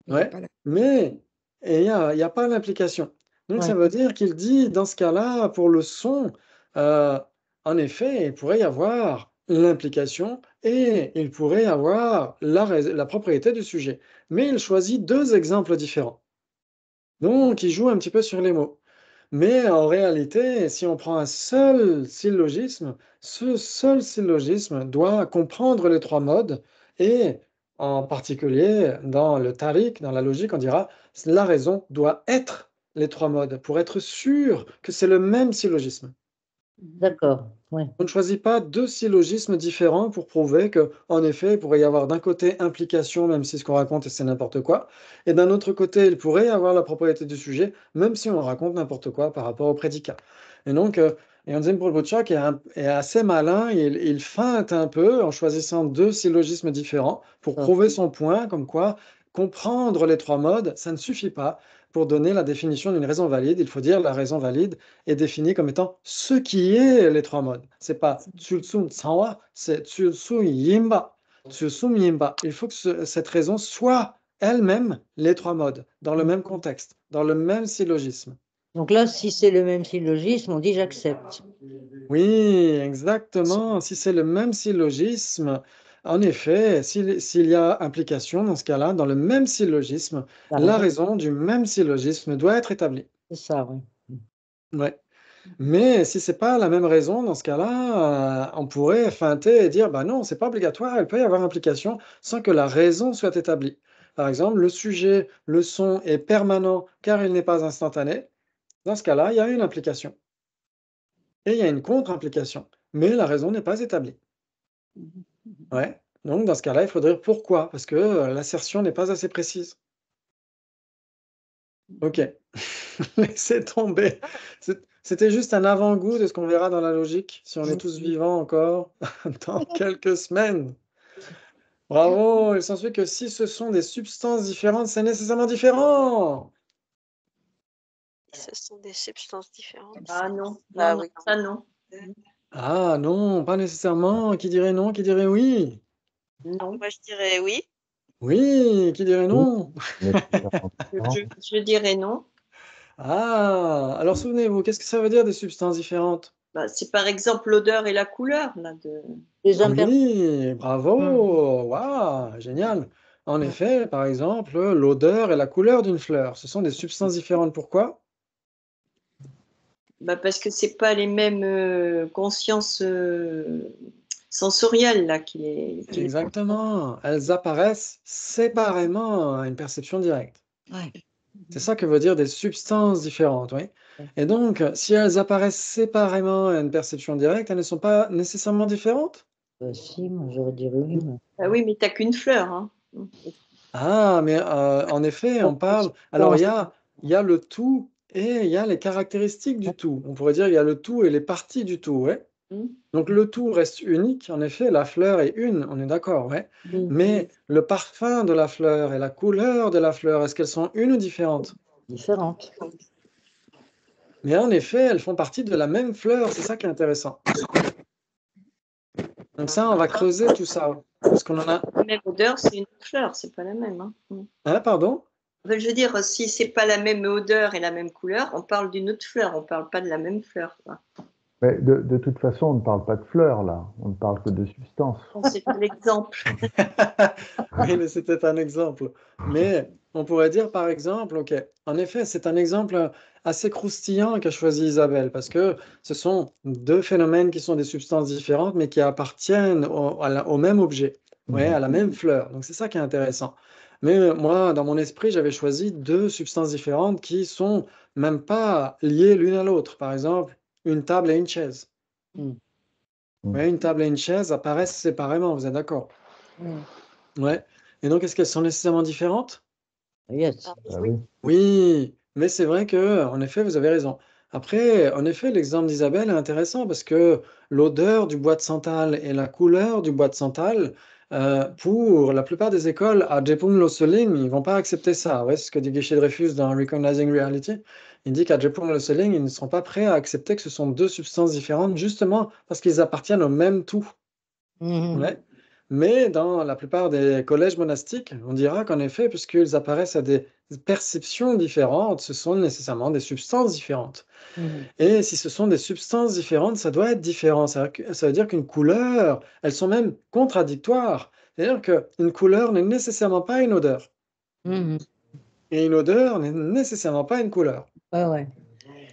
Mais il y a Ouais. pas la- Mais il n'y a pas l'implication. Donc Ouais. ça veut dire qu'il dit, dans ce cas-là, pour le son, en effet, il pourrait y avoir l'implication et il pourrait y avoir la propriété du sujet. Mais il choisit 2 exemples différents. Donc il joue un petit peu sur les mots. Mais en réalité, si on prend un seul syllogisme, ce seul syllogisme doit comprendre les 3 modes et en particulier dans le tariq, dans la logique, on dira la raison doit être les 3 modes pour être sûr que c'est le même syllogisme. D'accord. Ouais. On ne choisit pas 2 syllogismes différents pour prouver que, en effet, il pourrait y avoir d'un côté implication, même si ce qu'on raconte c'est n'importe quoi, et d'un autre côté, il pourrait y avoir la propriété du sujet, même si on raconte n'importe quoi par rapport au prédicat. Et donc, Yonzin Pulbutchok est assez malin, il feinte un peu en choisissant 2 syllogismes différents pour prouver son point, comme quoi comprendre les 3 modes, ça ne suffit pas pour donner la définition d'une raison valide. Il faut dire la raison valide est définie comme étant ce qui est les 3 modes. C'est pas Tsulsum Tsawa, c'est Tsulsum Yimba. Tsulsum Yimba. Il faut que cette raison soit elle-même les 3 modes, dans le même contexte, dans le même syllogisme. Donc là, si c'est le même syllogisme, on dit j'accepte. Oui, exactement. Si c'est le même syllogisme, en effet, s'il y a implication dans ce cas-là, dans le même syllogisme, la raison du même syllogisme doit être établie. C'est ça, oui. Ouais. Mais si c'est pas la même raison, dans ce cas-là, on pourrait feinter et dire, bah non, c'est pas obligatoire, il peut y avoir implication sans que la raison soit établie. Par exemple, le sujet, le son est permanent car il n'est pas instantané. Dans ce cas-là, il y a une implication. Et il y a une contre-implication, mais la raison n'est pas établie. Ouais. Donc dans ce cas-là, il faudrait pourquoi? Parce que l'assertion n'est pas assez précise. Ok. Laissez tomber. C'était juste un avant-goût de ce qu'on verra dans la logique, si on est tous vivants encore, dans quelques semaines. Bravo, il s'ensuit que si ce sont des substances différentes, c'est nécessairement différent. Ce sont des substances différentes. Ah non, Ah non, oui. ça non. Ah non, pas nécessairement. Qui dirait non, qui dirait oui? Non. Moi, je dirais oui. Oui, qui dirait non? Je dirais non. Ah, alors souvenez-vous, qu'est-ce que ça veut dire des substances différentes? Bah, c'est par exemple l'odeur et la couleur là, de... Oui, bravo, waouh, génial. En effet, par exemple, l'odeur et la couleur d'une fleur, ce sont des substances différentes. Pourquoi? Bah, parce que c'est pas les mêmes consciences sensorielles là qui Exactement, elles apparaissent séparément à une perception directe. Ouais. C'est ça que veut dire des substances différentes, oui. Et donc, si elles apparaissent séparément à une perception directe, elles ne sont pas nécessairement différentes? Si, moi j'aurais dit oui. Ah oui, mais t'as qu'une fleur. Hein. Ah, mais en effet, on parle. Alors, il y a le tout et il y a les caractéristiques du tout. On pourrait dire il y a le tout et les parties du tout, ouais. Donc, le tout reste unique. En effet, la fleur est une, on est d'accord, ouais. Mais le parfum de la fleur et la couleur de la fleur, est-ce qu'elles sont une ou différentes? Différentes. Mais en effet, elles font partie de la même fleur. C'est ça qui est intéressant. Donc ça, on va creuser tout ça. Parce qu'on en a. La même odeur, c'est une fleur, c'est pas la même. Hein. Hein, pardon? Je veux dire, si c'est pas la même odeur et la même couleur, on parle d'une autre fleur, on parle pas de la même fleur. Quoi. Mais de toute façon, on ne parle pas de fleurs, là. On ne parle que de substances. C'est un exemple. Oui, mais c'était un exemple. Mais on pourrait dire, par exemple, ok, en effet, c'est un exemple assez croustillant qu'a choisi Isabelle, parce que ce sont deux phénomènes qui sont des substances différentes, mais qui appartiennent au même objet, ouais, à la même fleur. Donc c'est ça qui est intéressant. Mais moi, dans mon esprit, j'avais choisi deux substances différentes qui sont même pas liées l'une à l'autre. Par exemple, une table et une chaise. Ouais, une table et une chaise apparaissent séparément, vous êtes d'accord? Ouais. Et donc, est-ce qu'elles sont nécessairement différentes? Yes. Ah oui. Oui, mais c'est vrai que, en effet, vous avez raison. Après, en effet, l'exemple d'Isabelle est intéressant parce que l'odeur du bois de santal et la couleur du bois de santal, pour la plupart des écoles à Jepung Loseling, ils vont pas accepter ça. Ouais, c'est ce que dit Guichet Dreyfus dans Recognizing Reality. Il dit qu'à Jepung Loseling, ils ne sont pas prêts à accepter que ce sont deux substances différentes, justement parce qu'ils appartiennent au même tout. Ouais. Mais dans la plupart des collèges monastiques, on dira qu'en effet, puisqu'ils apparaissent à des perceptions différentes, ce sont nécessairement des substances différentes. Et si ce sont des substances différentes, ça doit être différent. Ça veut dire qu'une couleur, elles sont même contradictoires. C'est-à-dire qu'une couleur n'est nécessairement pas une odeur. Et une odeur n'est nécessairement pas une couleur. Ouais.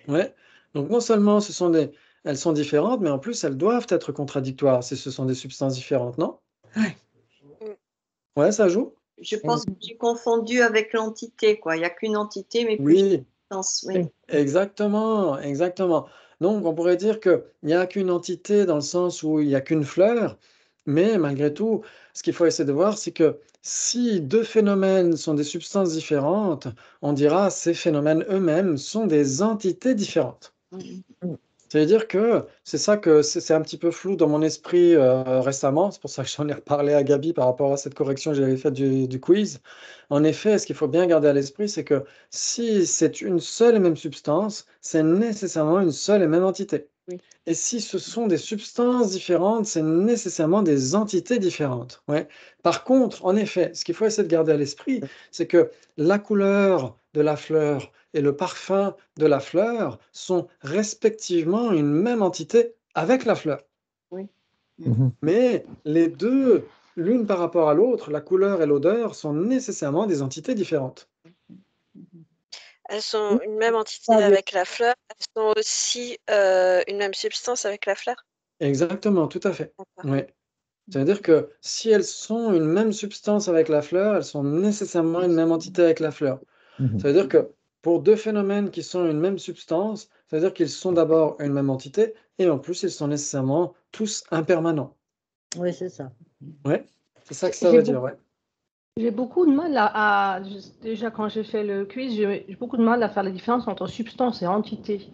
Ouais. Donc non seulement elles sont différentes, mais en plus elles doivent être contradictoires si ce sont des substances différentes, non? Ouais, ça joue? Je pense que j'ai confondu avec l'entité, quoi. Il n'y a qu'une entité, mais plus Oui, de substance. Oui. exactement, exactement. Donc on pourrait dire qu'il n'y a qu'une entité dans le sens où il n'y a qu'une fleur, mais malgré tout, ce qu'il faut essayer de voir, c'est que si deux phénomènes sont des substances différentes, on dira ces phénomènes eux-mêmes sont des entités différentes. C'est-à-dire que c'est ça que c'est un petit peu flou dans mon esprit récemment. C'est pour ça que j'en ai reparlé à Gabi par rapport à cette correction que j'avais faite du quiz. En effet, ce qu'il faut bien garder à l'esprit, c'est que si c'est une seule et même substance, c'est nécessairement une seule et même entité. Et si ce sont des substances différentes, c'est nécessairement des entités différentes. Ouais. Par contre, en effet, ce qu'il faut essayer de garder à l'esprit, c'est que la couleur de la fleur et le parfum de la fleur sont respectivement une même entité avec la fleur. Mais les deux, l'une par rapport à l'autre, la couleur et l'odeur, sont nécessairement des entités différentes. Elles sont une même entité avec la fleur. Elles sont aussi une même substance avec la fleur. Exactement, tout à fait. Oui. C'est-à-dire que si elles sont une même substance avec la fleur, elles sont nécessairement une même entité avec la fleur. Ça veut dire que pour deux phénomènes qui sont une même substance, ça veut dire qu'ils sont d'abord une même entité et en plus ils sont nécessairement tous impermanents. Oui, c'est ça. Ouais, c'est ça que ça veut dire, ouais. J'ai beaucoup de mal déjà quand j'ai fait le quiz, j'ai beaucoup de mal à faire la différence entre substance et entité.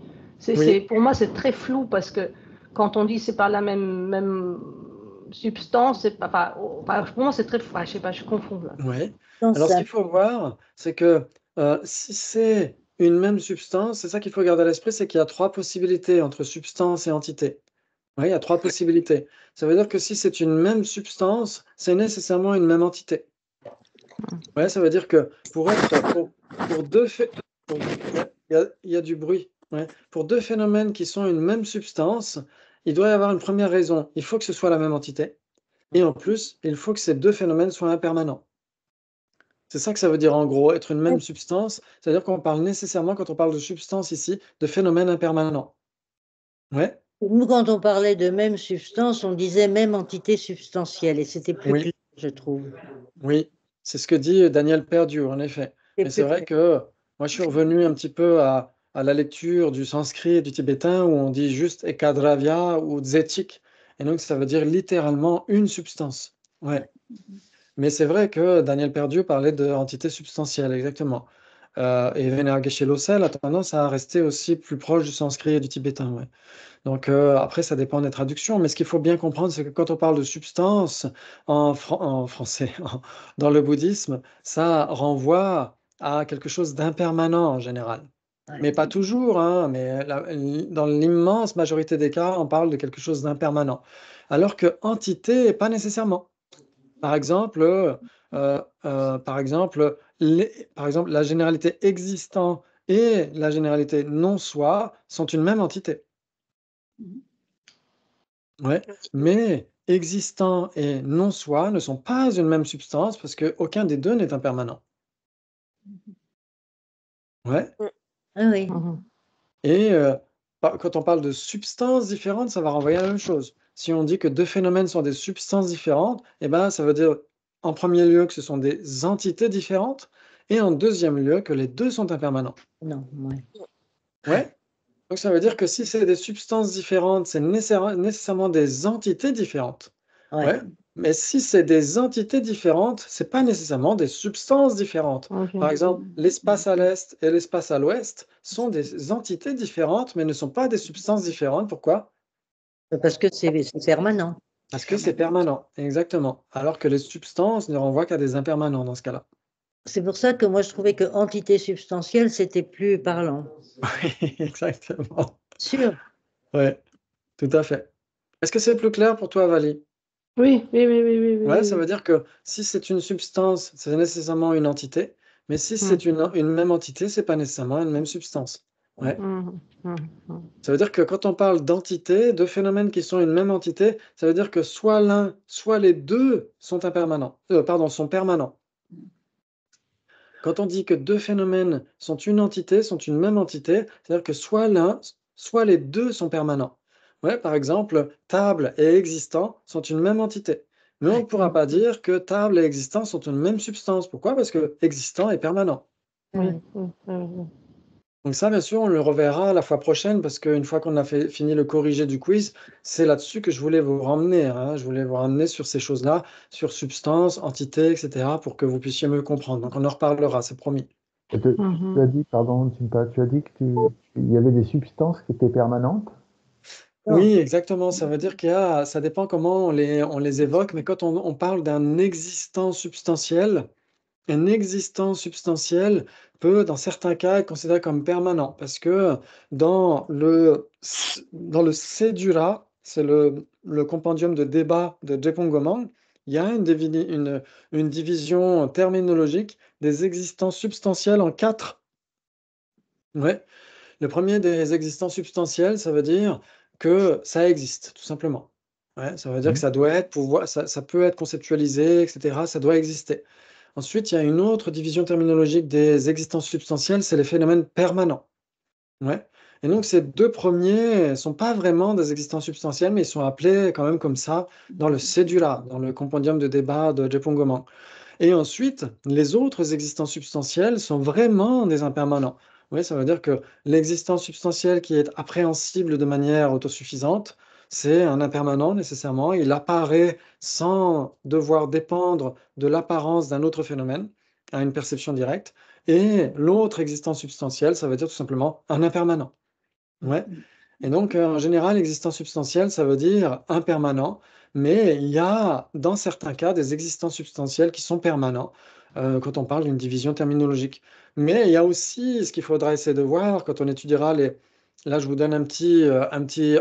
Pour moi, c'est très flou parce que quand on dit c'est pas la même substance, c'est pas, pour moi, c'est très, je sais pas, je confonds là. Oui. Alors, ce qu'il faut voir, c'est que si c'est une même substance, c'est ça qu'il faut garder à l'esprit, c'est qu'il y a trois possibilités entre substance et entité. Oui, il y a trois possibilités. Ça veut dire que si c'est une même substance, c'est nécessairement une même entité. Ouais, ça veut dire que pour deux il y a du bruit. Ouais. Pour deux phénomènes qui sont une même substance, il doit y avoir une première raison. Il faut que ce soit la même entité. Et en plus, il faut que ces deux phénomènes soient impermanents. C'est ça que ça veut dire en gros, être une même substance. C'est-à-dire qu'on parle nécessairement, quand on parle de substance ici, de phénomènes impermanents. Ouais. Nous, quand on parlait de même substance, on disait même entité substantielle et c'était plus clair, je trouve. Oui, c'est ce que dit Daniel Perdieu, en effet. Mais c'est vrai que moi, je suis revenu un petit peu à la lecture du sanskrit et du tibétain où on dit juste ekadravya ou dzetik. Et donc, ça veut dire littéralement une substance. Ouais. Mais c'est vrai que Daniel Perdieu parlait d'entité substantielle, exactement. Et Vener Geshe-Losel a tendance à rester aussi plus proche du sanskrit et du tibétain. Ouais. Donc après, ça dépend des traductions, mais ce qu'il faut bien comprendre, c'est que quand on parle de substance en français, dans le bouddhisme, ça renvoie à quelque chose d'impermanent en général. Mais pas toujours, hein, mais dans l'immense majorité des cas, on parle de quelque chose d'impermanent. Alors que entité, pas nécessairement. Par exemple, la généralité existant et la généralité non-soi sont une même entité. Ouais, mais existant et non-soi ne sont pas une même substance parce qu'aucun des deux n'est impermanent. Ouais. Ah oui. Et quand on parle de substances différentes, ça va renvoyer à la même chose. Si on dit que deux phénomènes sont des substances différentes, eh ben, ça veut dire en premier lieu que ce sont des entités différentes, et en deuxième lieu que les deux sont impermanents. Non, ouais. Ouais. Donc ça veut dire que si c'est des substances différentes, c'est nécessairement des entités différentes. Ouais. Ouais. Mais si c'est des entités différentes, c'est pas nécessairement des substances différentes. Par exemple, l'espace à l'est et l'espace à l'ouest sont des entités différentes, mais ne sont pas des substances différentes. Pourquoi? Parce que c'est permanent. Parce que c'est permanent, exactement. Alors que les substances ne renvoient qu'à des impermanents dans ce cas-là. C'est pour ça que moi je trouvais que entité substantielle, c'était plus parlant. Oui, exactement. Sûr. Oui, tout à fait. Est-ce que c'est plus clair pour toi, Vali? Oui, oui, oui, oui, oui, oui, Ouais, oui, ça oui. veut dire que si c'est une substance, c'est nécessairement une entité, mais si c'est Mhm. une même entité, c'est pas nécessairement une même substance. Ouais. Mhm. Mhm. Ça veut dire que quand on parle d'entité, de phénomènes qui sont une même entité, ça veut dire que soit l'un, soit les deux sont impermanents, sont permanents. Quand on dit que deux phénomènes sont une entité, sont une même entité, c'est-à-dire que soit l'un, soit les deux sont permanents. Ouais, par exemple, table et existant sont une même entité. Mais on ne pourra pas dire que table et existant sont une même substance. Pourquoi? Parce que existant est permanent. Oui, oui, oui, oui. Donc ça, bien sûr, on le reverra la fois prochaine parce qu'une fois qu'on a fini le corrigé du quiz, c'est là-dessus que je voulais vous ramener, hein. Je voulais vous ramener sur ces choses-là, sur substance, entité, etc., pour que vous puissiez mieux comprendre. Donc on en reparlera, c'est promis. Tu as dit, pardon, tu as dit il y avait des substances qui étaient permanentes? Oui, exactement. Ça veut dire ça dépend comment on les évoque, mais quand on parle d'un existant substantiel, un existant substantiel peut, dans certains cas, être considéré comme permanent, parce que dans le Cédula, c'est le compendium de débat de Jepong Gomang, il y a une division terminologique des existants substantiels en quatre. Ouais. Le premier des existants substantiels, ça veut dire que ça existe, tout simplement. Ouais, ça veut dire que ça doit ça peut être conceptualisé, etc. Ça doit exister. Ensuite, il y a une autre division terminologique des existences substantielles, c'est les phénomènes permanents. Ouais. Et donc, ces deux premiers ne sont pas vraiment des existences substantielles, mais ils sont appelés quand même comme ça dans le Cédula, dans le compendium de débat de Jepong Gomang. Et ensuite, les autres existences substantielles sont vraiment des impermanents. Oui, ça veut dire que l'existence substantielle qui est appréhensible de manière autosuffisante, c'est un impermanent nécessairement. Il apparaît sans devoir dépendre de l'apparence d'un autre phénomène à une perception directe. Et l'autre existence substantielle, ça veut dire tout simplement un impermanent. Ouais. Et donc, en général, existence substantielle, ça veut dire impermanent, mais il y a, dans certains cas, des existences substantielles qui sont permanents, quand on parle d'une division terminologique. Mais il y a aussi ce qu'il faudra essayer de voir quand on étudiera les... Là, je vous donne un petit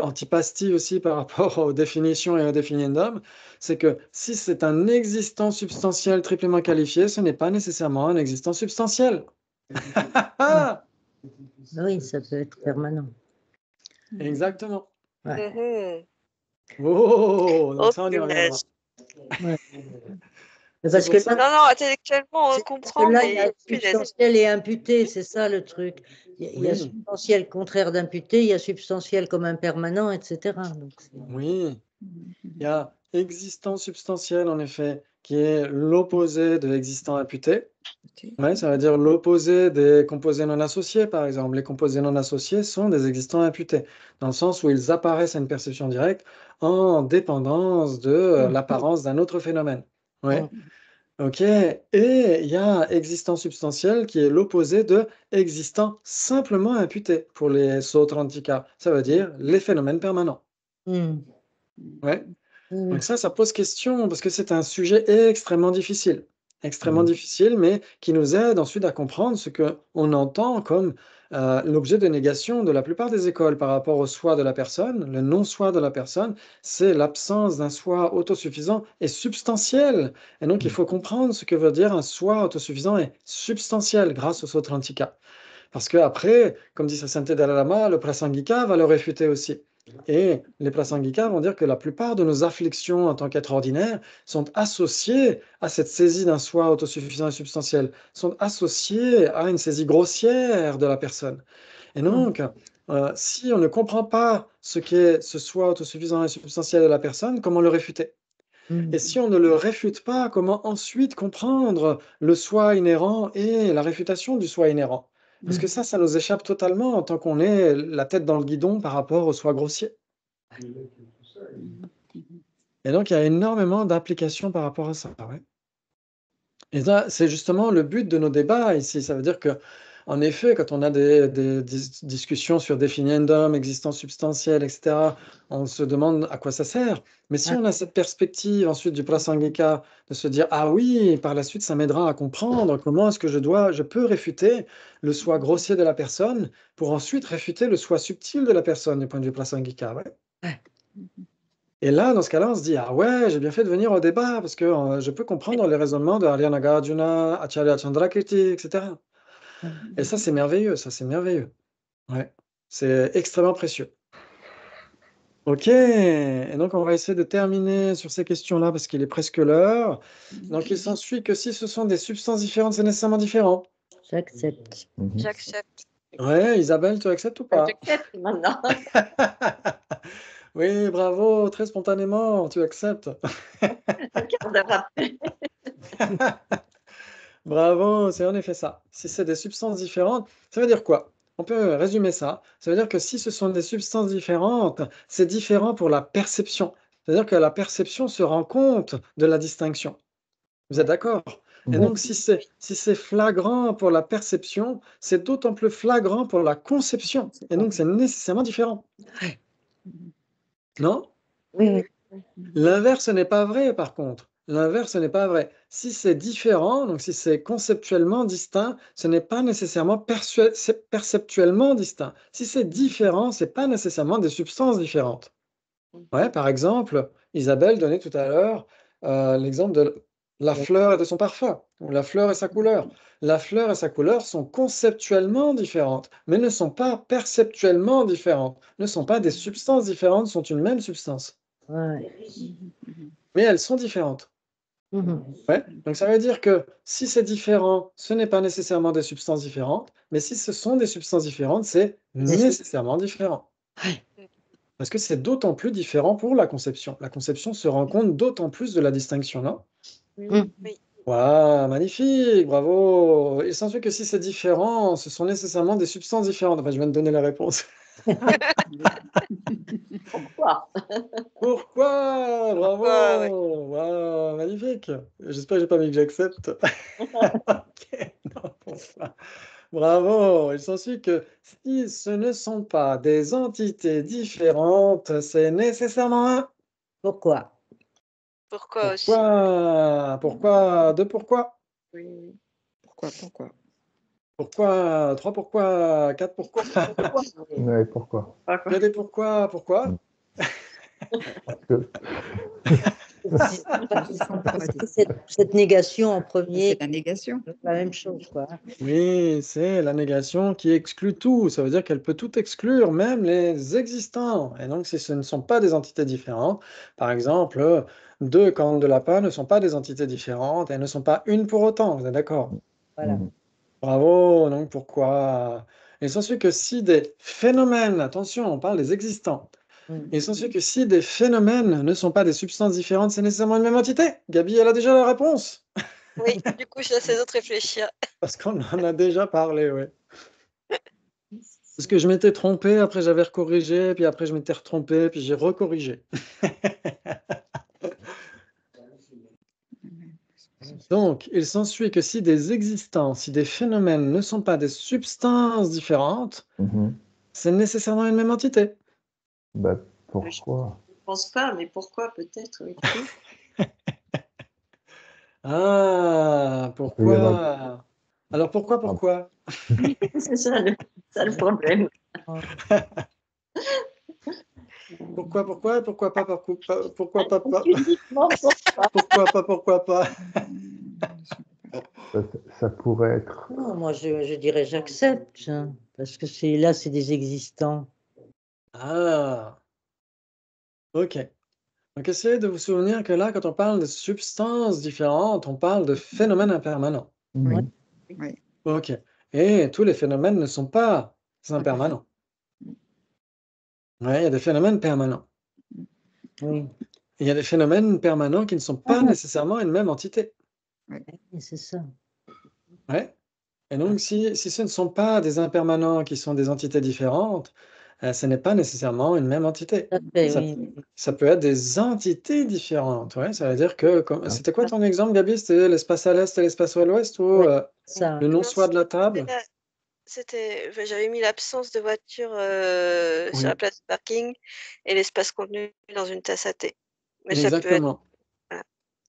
antipasti aussi par rapport aux définitions et aux définiendums, c'est que si c'est un existant substantiel triplement qualifié, ce n'est pas nécessairement un existant substantiel. Oui, ça peut être permanent. Exactement. Ouais. Oh, donc Oh, ça, on y reviendra. Ouais. C'est Parce pour que ça. Non, non, intellectuellement, on parce comprend, que là, il y a mais substantiel et imputé, c'est ça le truc. Il y a Oui. substantiel contraire d'imputé, il y a substantiel comme impermanent, etc. Donc, Oui, il y a existant substantiel, en effet, qui est l'opposé de existant imputé. Ouais, ça veut dire l'opposé des composés non associés, par exemple. Les composés non associés sont des existants imputés, dans le sens où ils apparaissent à une perception directe en dépendance de l'apparence d'un autre phénomène. Ouais. OK. Et il y a existant substantiel qui est l'opposé de existant simplement imputé pour les Sautrantika. Ça veut dire les phénomènes permanents. Ouais. Donc ça pose question parce que c'est un sujet extrêmement difficile. Extrêmement difficile, mais qui nous aide ensuite à comprendre ce qu'on entend comme l'objet de négation de la plupart des écoles par rapport au soi de la personne. Le non-soi de la personne, c'est l'absence d'un soi autosuffisant et substantiel. Et donc, il faut comprendre ce que veut dire un soi autosuffisant et substantiel grâce au Sautrantika. Parce qu'après, comme dit sa sainteté Dalai Lama, le Prasangika va le réfuter aussi. Et les Prasangika vont dire que la plupart de nos afflictions en tant qu'être ordinaire sont associées à cette saisie d'un soi autosuffisant et substantiel, sont associées à une saisie grossière de la personne. Et donc, si on ne comprend pas ce qu'est ce soi autosuffisant et substantiel de la personne, comment le réfuter? Et si on ne le réfute pas, comment ensuite comprendre le soi inhérent et la réfutation du soi inhérent? Parce que ça nous échappe totalement en tant qu'on est la tête dans le guidon par rapport au soi grossier. Et donc, il y a énormément d'implications par rapport à ça. Ouais. Et ça, c'est justement le but de nos débats ici. Ça veut dire que, en effet, quand on a des discussions sur définiendum, existence substantielle, etc., on se demande à quoi ça sert. Mais si on a cette perspective ensuite du prasangika, de se dire, ah oui, par la suite, ça m'aidera à comprendre comment est-ce que je peux réfuter le soi grossier de la personne pour ensuite réfuter le soi subtil de la personne du point de vue prasangika. Ouais. Et là, dans ce cas-là, on se dit, ah ouais, j'ai bien fait de venir au débat, parce que je peux comprendre les raisonnements de Arya Nagarjuna, Acharya Chandrakirti, etc. Et ça, c'est merveilleux, ça, c'est merveilleux. Ouais, c'est extrêmement précieux. Ok, et donc on va essayer de terminer sur ces questions-là, parce qu'il est presque l'heure. Donc il s'ensuit que si ce sont des substances différentes, c'est nécessairement différent. J'accepte. J'accepte. Ouais, Isabelle, tu acceptes ou pas? J'accepte maintenant. Oui, bravo, très spontanément, tu acceptes. Quart d'heure après. Bravo, c'est en effet ça. Si c'est des substances différentes, ça veut dire quoi? On peut résumer ça. Ça veut dire que si ce sont des substances différentes, c'est différent pour la perception. C'est-à-dire que la perception se rend compte de la distinction. Vous êtes d'accord? Et donc, si c'est flagrant pour la perception, c'est d'autant plus flagrant pour la conception. Et donc, c'est nécessairement différent. Non? Oui. L'inverse n'est pas vrai, par contre. L'inverse n'est pas vrai. Si c'est différent, donc si c'est conceptuellement distinct, ce n'est pas nécessairement perceptuellement distinct. Si c'est différent, ce n'est pas nécessairement des substances différentes. Ouais, par exemple, Isabelle donnait tout à l'heure l'exemple de la fleur et de son parfum, ou la fleur et sa couleur. La fleur et sa couleur sont conceptuellement différentes, mais ne sont pas perceptuellement différentes, ne sont pas des substances différentes, sont une même substance. Ouais. Mais elles sont différentes. Ouais. Donc ça veut dire que si c'est différent, ce n'est pas nécessairement des substances différentes, mais si ce sont des substances différentes, c'est nécessairement différent. Parce que c'est d'autant plus différent pour la conception. La conception se rend compte d'autant plus de la distinction, non? Oui. Waouh, magnifique, bravo. Il s'ensuit que si c'est différent, ce sont nécessairement des substances différentes. Enfin, je viens de donner la réponse. Pourquoi? Pourquoi? Bravo! Pourquoi, ouais. Waouh, magnifique. J'espère que j'ai pas mis que j'accepte. Ok, non, pourquoi? Bravo. Il s'ensuit que si ce ne sont pas des entités différentes, c'est nécessairement un. Pourquoi? Pourquoi aussi? Pourquoi? Pourquoi? Deux pourquoi? Oui. Pourquoi? Pourquoi? Trois pourquoi? Quatre pourquoi? Ouais, pourquoi? Il y a des pourquoi? Pourquoi? Parce que cette négation en premier, C'est la négation. c'est la même chose, quoi. Oui, c'est la négation qui exclut tout. Ça veut dire qu'elle peut tout exclure, même les existants. Et donc, si ce ne sont pas des entités différentes, par exemple, deux cornes de lapin ne sont pas des entités différentes, elles ne sont pas une pour autant. Vous êtes d'accord? Voilà. Bravo. Donc, pourquoi? Il s'ensuit que si des phénomènes, attention, on parle des existants. Il s'ensuit que si des phénomènes ne sont pas des substances différentes, c'est nécessairement une même entité. Gabi, elle a déjà la réponse. Oui, du coup, j'essaie de réfléchir. Parce qu'on en a déjà parlé, oui. Parce que je m'étais trompé, après j'avais recorrigé, puis après je m'étais retrompé, puis j'ai recorrigé. Donc, il s'ensuit que si des existants, si des phénomènes ne sont pas des substances différentes, c'est nécessairement une même entité. Bah, pourquoi? Je pense pas, mais pourquoi peut-être? Oui. Ah, pourquoi? Alors pourquoi? C'est ça le problème. Pourquoi pas? Uniquement Pourquoi pas? Ça pourrait être. Non, moi je dirais j'accepte, hein, parce que c'est des existants. Ah, Ok. Donc, essayez de vous souvenir que là, quand on parle de substances différentes, on parle de phénomènes impermanents. Oui. Mhm. Oui. Ok. Et tous les phénomènes ne sont pas impermanents. Ouais, il y a des phénomènes permanents. Oui, Il y a des phénomènes permanents qui ne sont pas nécessairement une même entité. oui, c'est ça. Ouais. Et donc, si ce ne sont pas des impermanents qui sont des entités différentes, ce n'est pas nécessairement une même entité. Tout à fait, Ça, oui. ça peut être des entités différentes. Ouais, ça veut dire que, Ah. c'était quoi ton exemple, Gabi? C'était l'espace à l'est et l'espace à l'ouest ou Oui, ça. le nom Non, soit de la table? j'avais mis l'absence de voiture sur Oui, la place de parking et l'espace contenu dans une tasse à thé. Mais ça peut être. exactement. Voilà.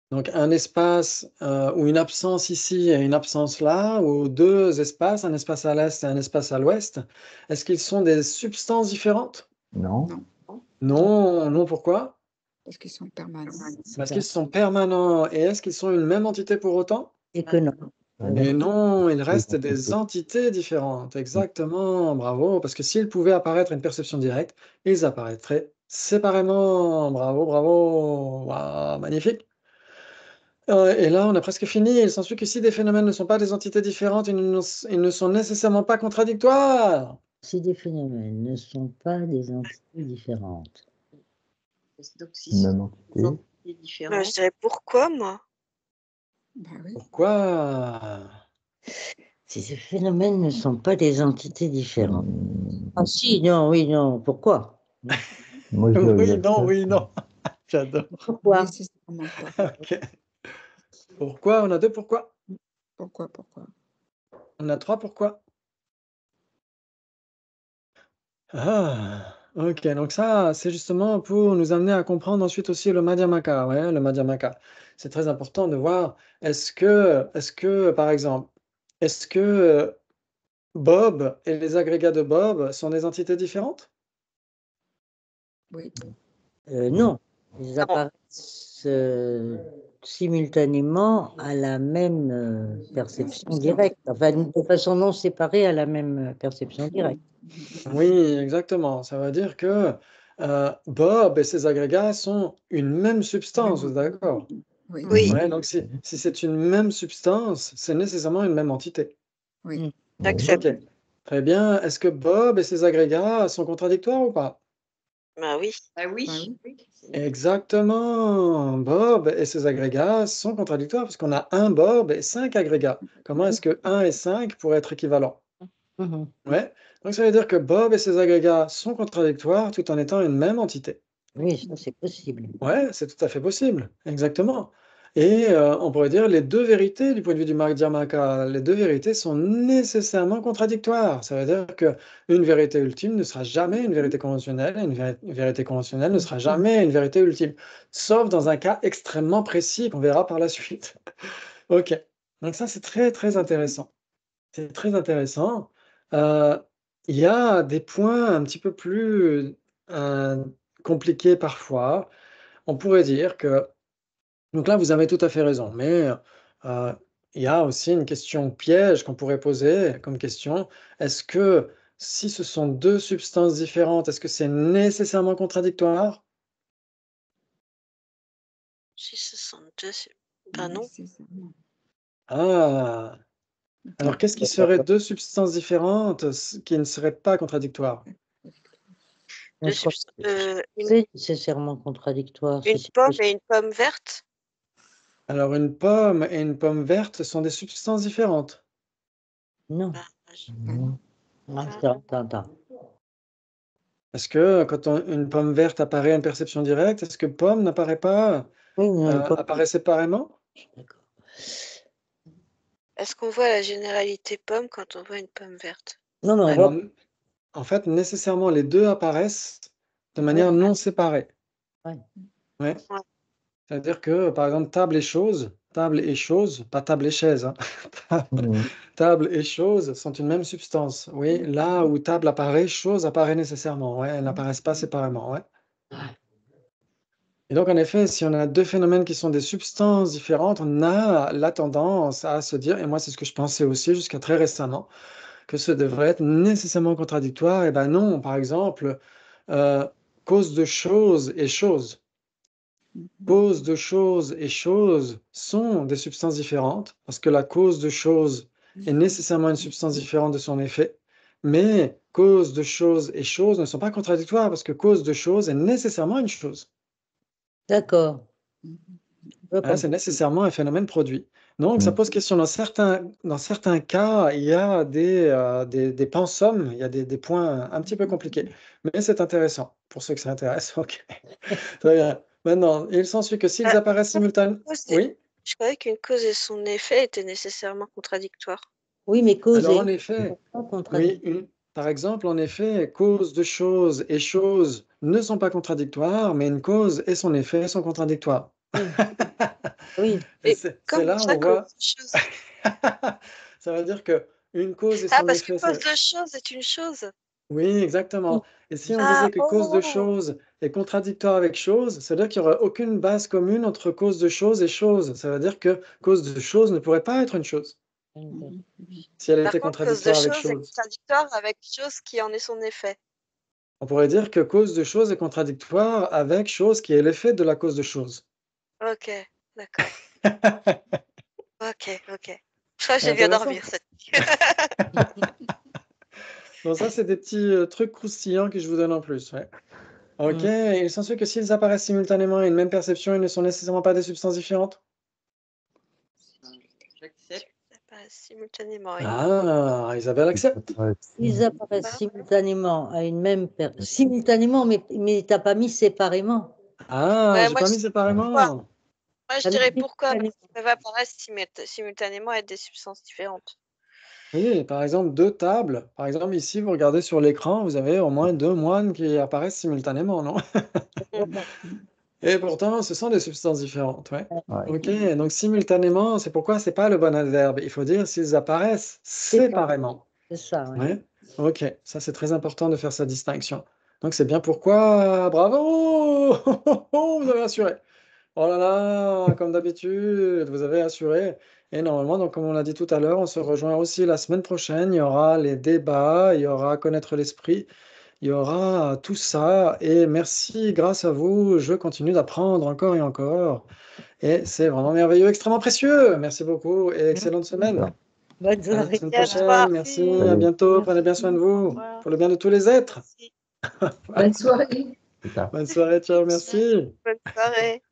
Donc, un espace ou une absence ici et une absence là, ou deux espaces, un espace à l'est et un espace à l'ouest, est-ce qu'ils sont des substances différentes? Non. Non, Non, non, pourquoi? parce qu'ils sont permanents. Parce qu'ils sont permanents. Et est-ce qu'ils sont une même entité pour autant? Et que non. Et non, il reste entités. des entités différentes. Exactement, bravo. Parce que s'ils pouvaient apparaître à une perception directe, ils apparaîtraient séparément. Bravo, bravo. Waouh, magnifique. Et là, on a presque fini. Il s'ensuit que si des phénomènes ne sont pas des entités différentes, ils ne sont nécessairement pas contradictoires. Si des phénomènes ne sont pas des entités différentes. Donc, si ce Même sont des entité. entités différentes, Je dirais pourquoi, moi? Bah oui. Pourquoi? Si ces phénomènes ne sont pas des entités différentes. Hmm. Ah si, non, oui, non. Pourquoi? Moi, je dirais Oui, yes. non, oui, non. J'adore. Pourquoi? Nécessairement pas. Ok. Pourquoi? On a deux pourquoi. Pourquoi? On a trois pourquoi. Ah, ok. Donc ça, c'est justement pour nous amener à comprendre ensuite aussi le Madhyamaka. Ouais, le Madhyamaka. C'est très important de voir, par exemple, est-ce que Bob et les agrégats de Bob sont des entités différentes? Oui. Non, ils apparaissent simultanément à la même perception directe, enfin de façon non séparée à la même perception directe. Oui, exactement. Ça veut dire que Bob et ses agrégats sont une même substance, vous êtes d'accord? Oui. Oui, Ouais, donc si c'est une même substance, c'est nécessairement une même entité. Oui. j'accepte. Ok, très bien. Est-ce que Bob et ses agrégats sont contradictoires ou pas? Bah oui. ah oui. Bah oui. Exactement. Bob et ses agrégats sont contradictoires parce qu'on a un Bob et 5 agrégats. Comment est-ce que 1 et 5 pourraient être équivalents? Mhm. Ouais. Donc ça veut dire que Bob et ses agrégats sont contradictoires tout en étant une même entité. Oui, ça c'est possible. Ouais, c'est tout à fait possible. Exactement. Et on pourrait dire les deux vérités du point de vue du Madhyamaka, les deux vérités sont nécessairement contradictoires. Ça veut dire qu'une vérité ultime ne sera jamais une vérité conventionnelle, et une vérité conventionnelle ne sera jamais une vérité ultime, sauf dans un cas extrêmement précis qu'on verra par la suite. Ok. Donc ça, c'est très, très intéressant. C'est très intéressant. Euh, il y a des points un petit peu plus compliqués parfois. On pourrait dire que donc là, vous avez tout à fait raison, mais heu, il y a aussi une question piège qu'on pourrait poser comme question. Est-ce que si ce sont 2 substances différentes, est-ce que c'est nécessairement contradictoire? Si ce sont deux. Ben non. Nécessairement. Ah! Alors qu'est-ce qui serait 2 substances différentes qui ne seraient pas contradictoires? Deux Je crois substances. que c'est nécessairement contradictoire. Une Si c'est pomme possible. et une pomme verte? Alors une pomme et une pomme verte sont des substances différentes. Non. Bah, Attends. Est-ce que quand une pomme verte apparaît à une perception directe, est-ce que pomme n'apparaît pas, Oui, non, pas- apparaît séparément? D'accord. Est-ce qu'on voit la généralité pomme quand on voit une pomme verte? Non, mais on Alors, voit. en fait, nécessairement, les 2 apparaissent de manière non séparée. Ouais. Ouais. Ouais. C'est-à-dire que, par exemple, table et chose, pas table et chaise, hein. Mhm. Table et chose sont une même substance. Oui, là où table apparaît, chose apparaît nécessairement. Ouais, elles n'apparaissent pas séparément. Ouais. Et donc, en effet, si on a 2 phénomènes qui sont des substances différentes, on a la tendance à se dire, et moi, c'est ce que je pensais aussi jusqu'à très récemment, que ce devrait être nécessairement contradictoire. Et ben non, par exemple, cause de choses et choses. Cause de choses et choses sont des substances différentes, parce que la cause de choses est nécessairement une substance différente de son effet, mais cause de choses et choses ne sont pas contradictoires, parce que cause de choses est nécessairement une chose. D'accord. Hein, c'est nécessairement un phénomène produit. Donc, ça pose question. Dans certains cas, il y a des pensums, il y a des points un petit peu compliqués. Mais c'est intéressant, pour ceux que ça intéresse. Ok. Très bien. Maintenant, il s'ensuit que s'ils apparaissent simultanément... Oui? Je croyais qu'une cause et son effet étaient nécessairement contradictoires. Oui, mais cause Alors, et en effet, pas contradictoire. oui, par exemple, en effet, cause de choses et choses ne sont pas contradictoires, mais une cause et son effet sont contradictoires. Oui. Et Et c'est comme là ça, on cause voit... de chose. Ça veut dire que une cause et Ah, son parce que effet... cause de chose est une chose. Oui, exactement. Et si on Ah, disait que cause de chose est contradictoire avec chose, ça veut dire qu'il n'y aurait aucune base commune entre cause de chose et chose. Ça veut dire que cause de chose ne pourrait pas être une chose si elle Par était contre, cause de contradictoire avec chose est chose. contradictoire avec chose qui en est son effet. On pourrait dire que cause de chose est contradictoire avec chose qui est l'effet de la cause de chose. Ok, d'accord. Ok. Je crois que j'ai bien Intéressant. dormir cette nuit. Donc ça, c'est des petits trucs croustillants que je vous donne en plus. Ouais. Ok, il s'ensuit que s'ils apparaissent simultanément à une même perception, ils ne sont nécessairement pas des substances différentes. J'accepte. Ça passe simultanément. Ah, Isabelle accepte. Ils apparaissent simultanément à une même personne. Simultanément, mais tu n'as pas mis séparément. Ah, Ouais, j'ai moi, pas je mis dis séparément. pourquoi. Moi, je T'as mis dirais pourquoi, parce simultanément. qu'ils peuvent apparaître simultanément être des substances différentes. Oui, par exemple, deux tables. Par exemple, ici, vous regardez sur l'écran, vous avez au moins deux moines qui apparaissent simultanément, non? Et pourtant, ce sont des substances différentes. Ouais. Ok, donc simultanément, c'est pourquoi c'est pas le bon adverbe. Il faut dire s'ils apparaissent séparément. C'est ça, oui. Ouais. Ok, ça c'est très important de faire sa distinction. Donc c'est bien pourquoi, bravo, vous avez assuré. Oh là là, comme d'habitude, vous avez assuré. Et normalement, donc comme on l'a dit tout à l'heure, on se rejoint aussi la semaine prochaine. Il y aura les débats, il y aura connaître l'esprit, il y aura tout ça. Et merci, grâce à vous, je continue d'apprendre encore et encore. Et c'est vraiment merveilleux, extrêmement précieux. Merci beaucoup et excellente semaine. Bonne À la soirée. semaine Et à prochaine. toi. Merci, à Salut. bientôt. Prenez bien soin de vous. Pour le bien de tous les êtres. Bonne soirée. C'est ça. Bonne soirée, ciao, merci. Bonne soirée.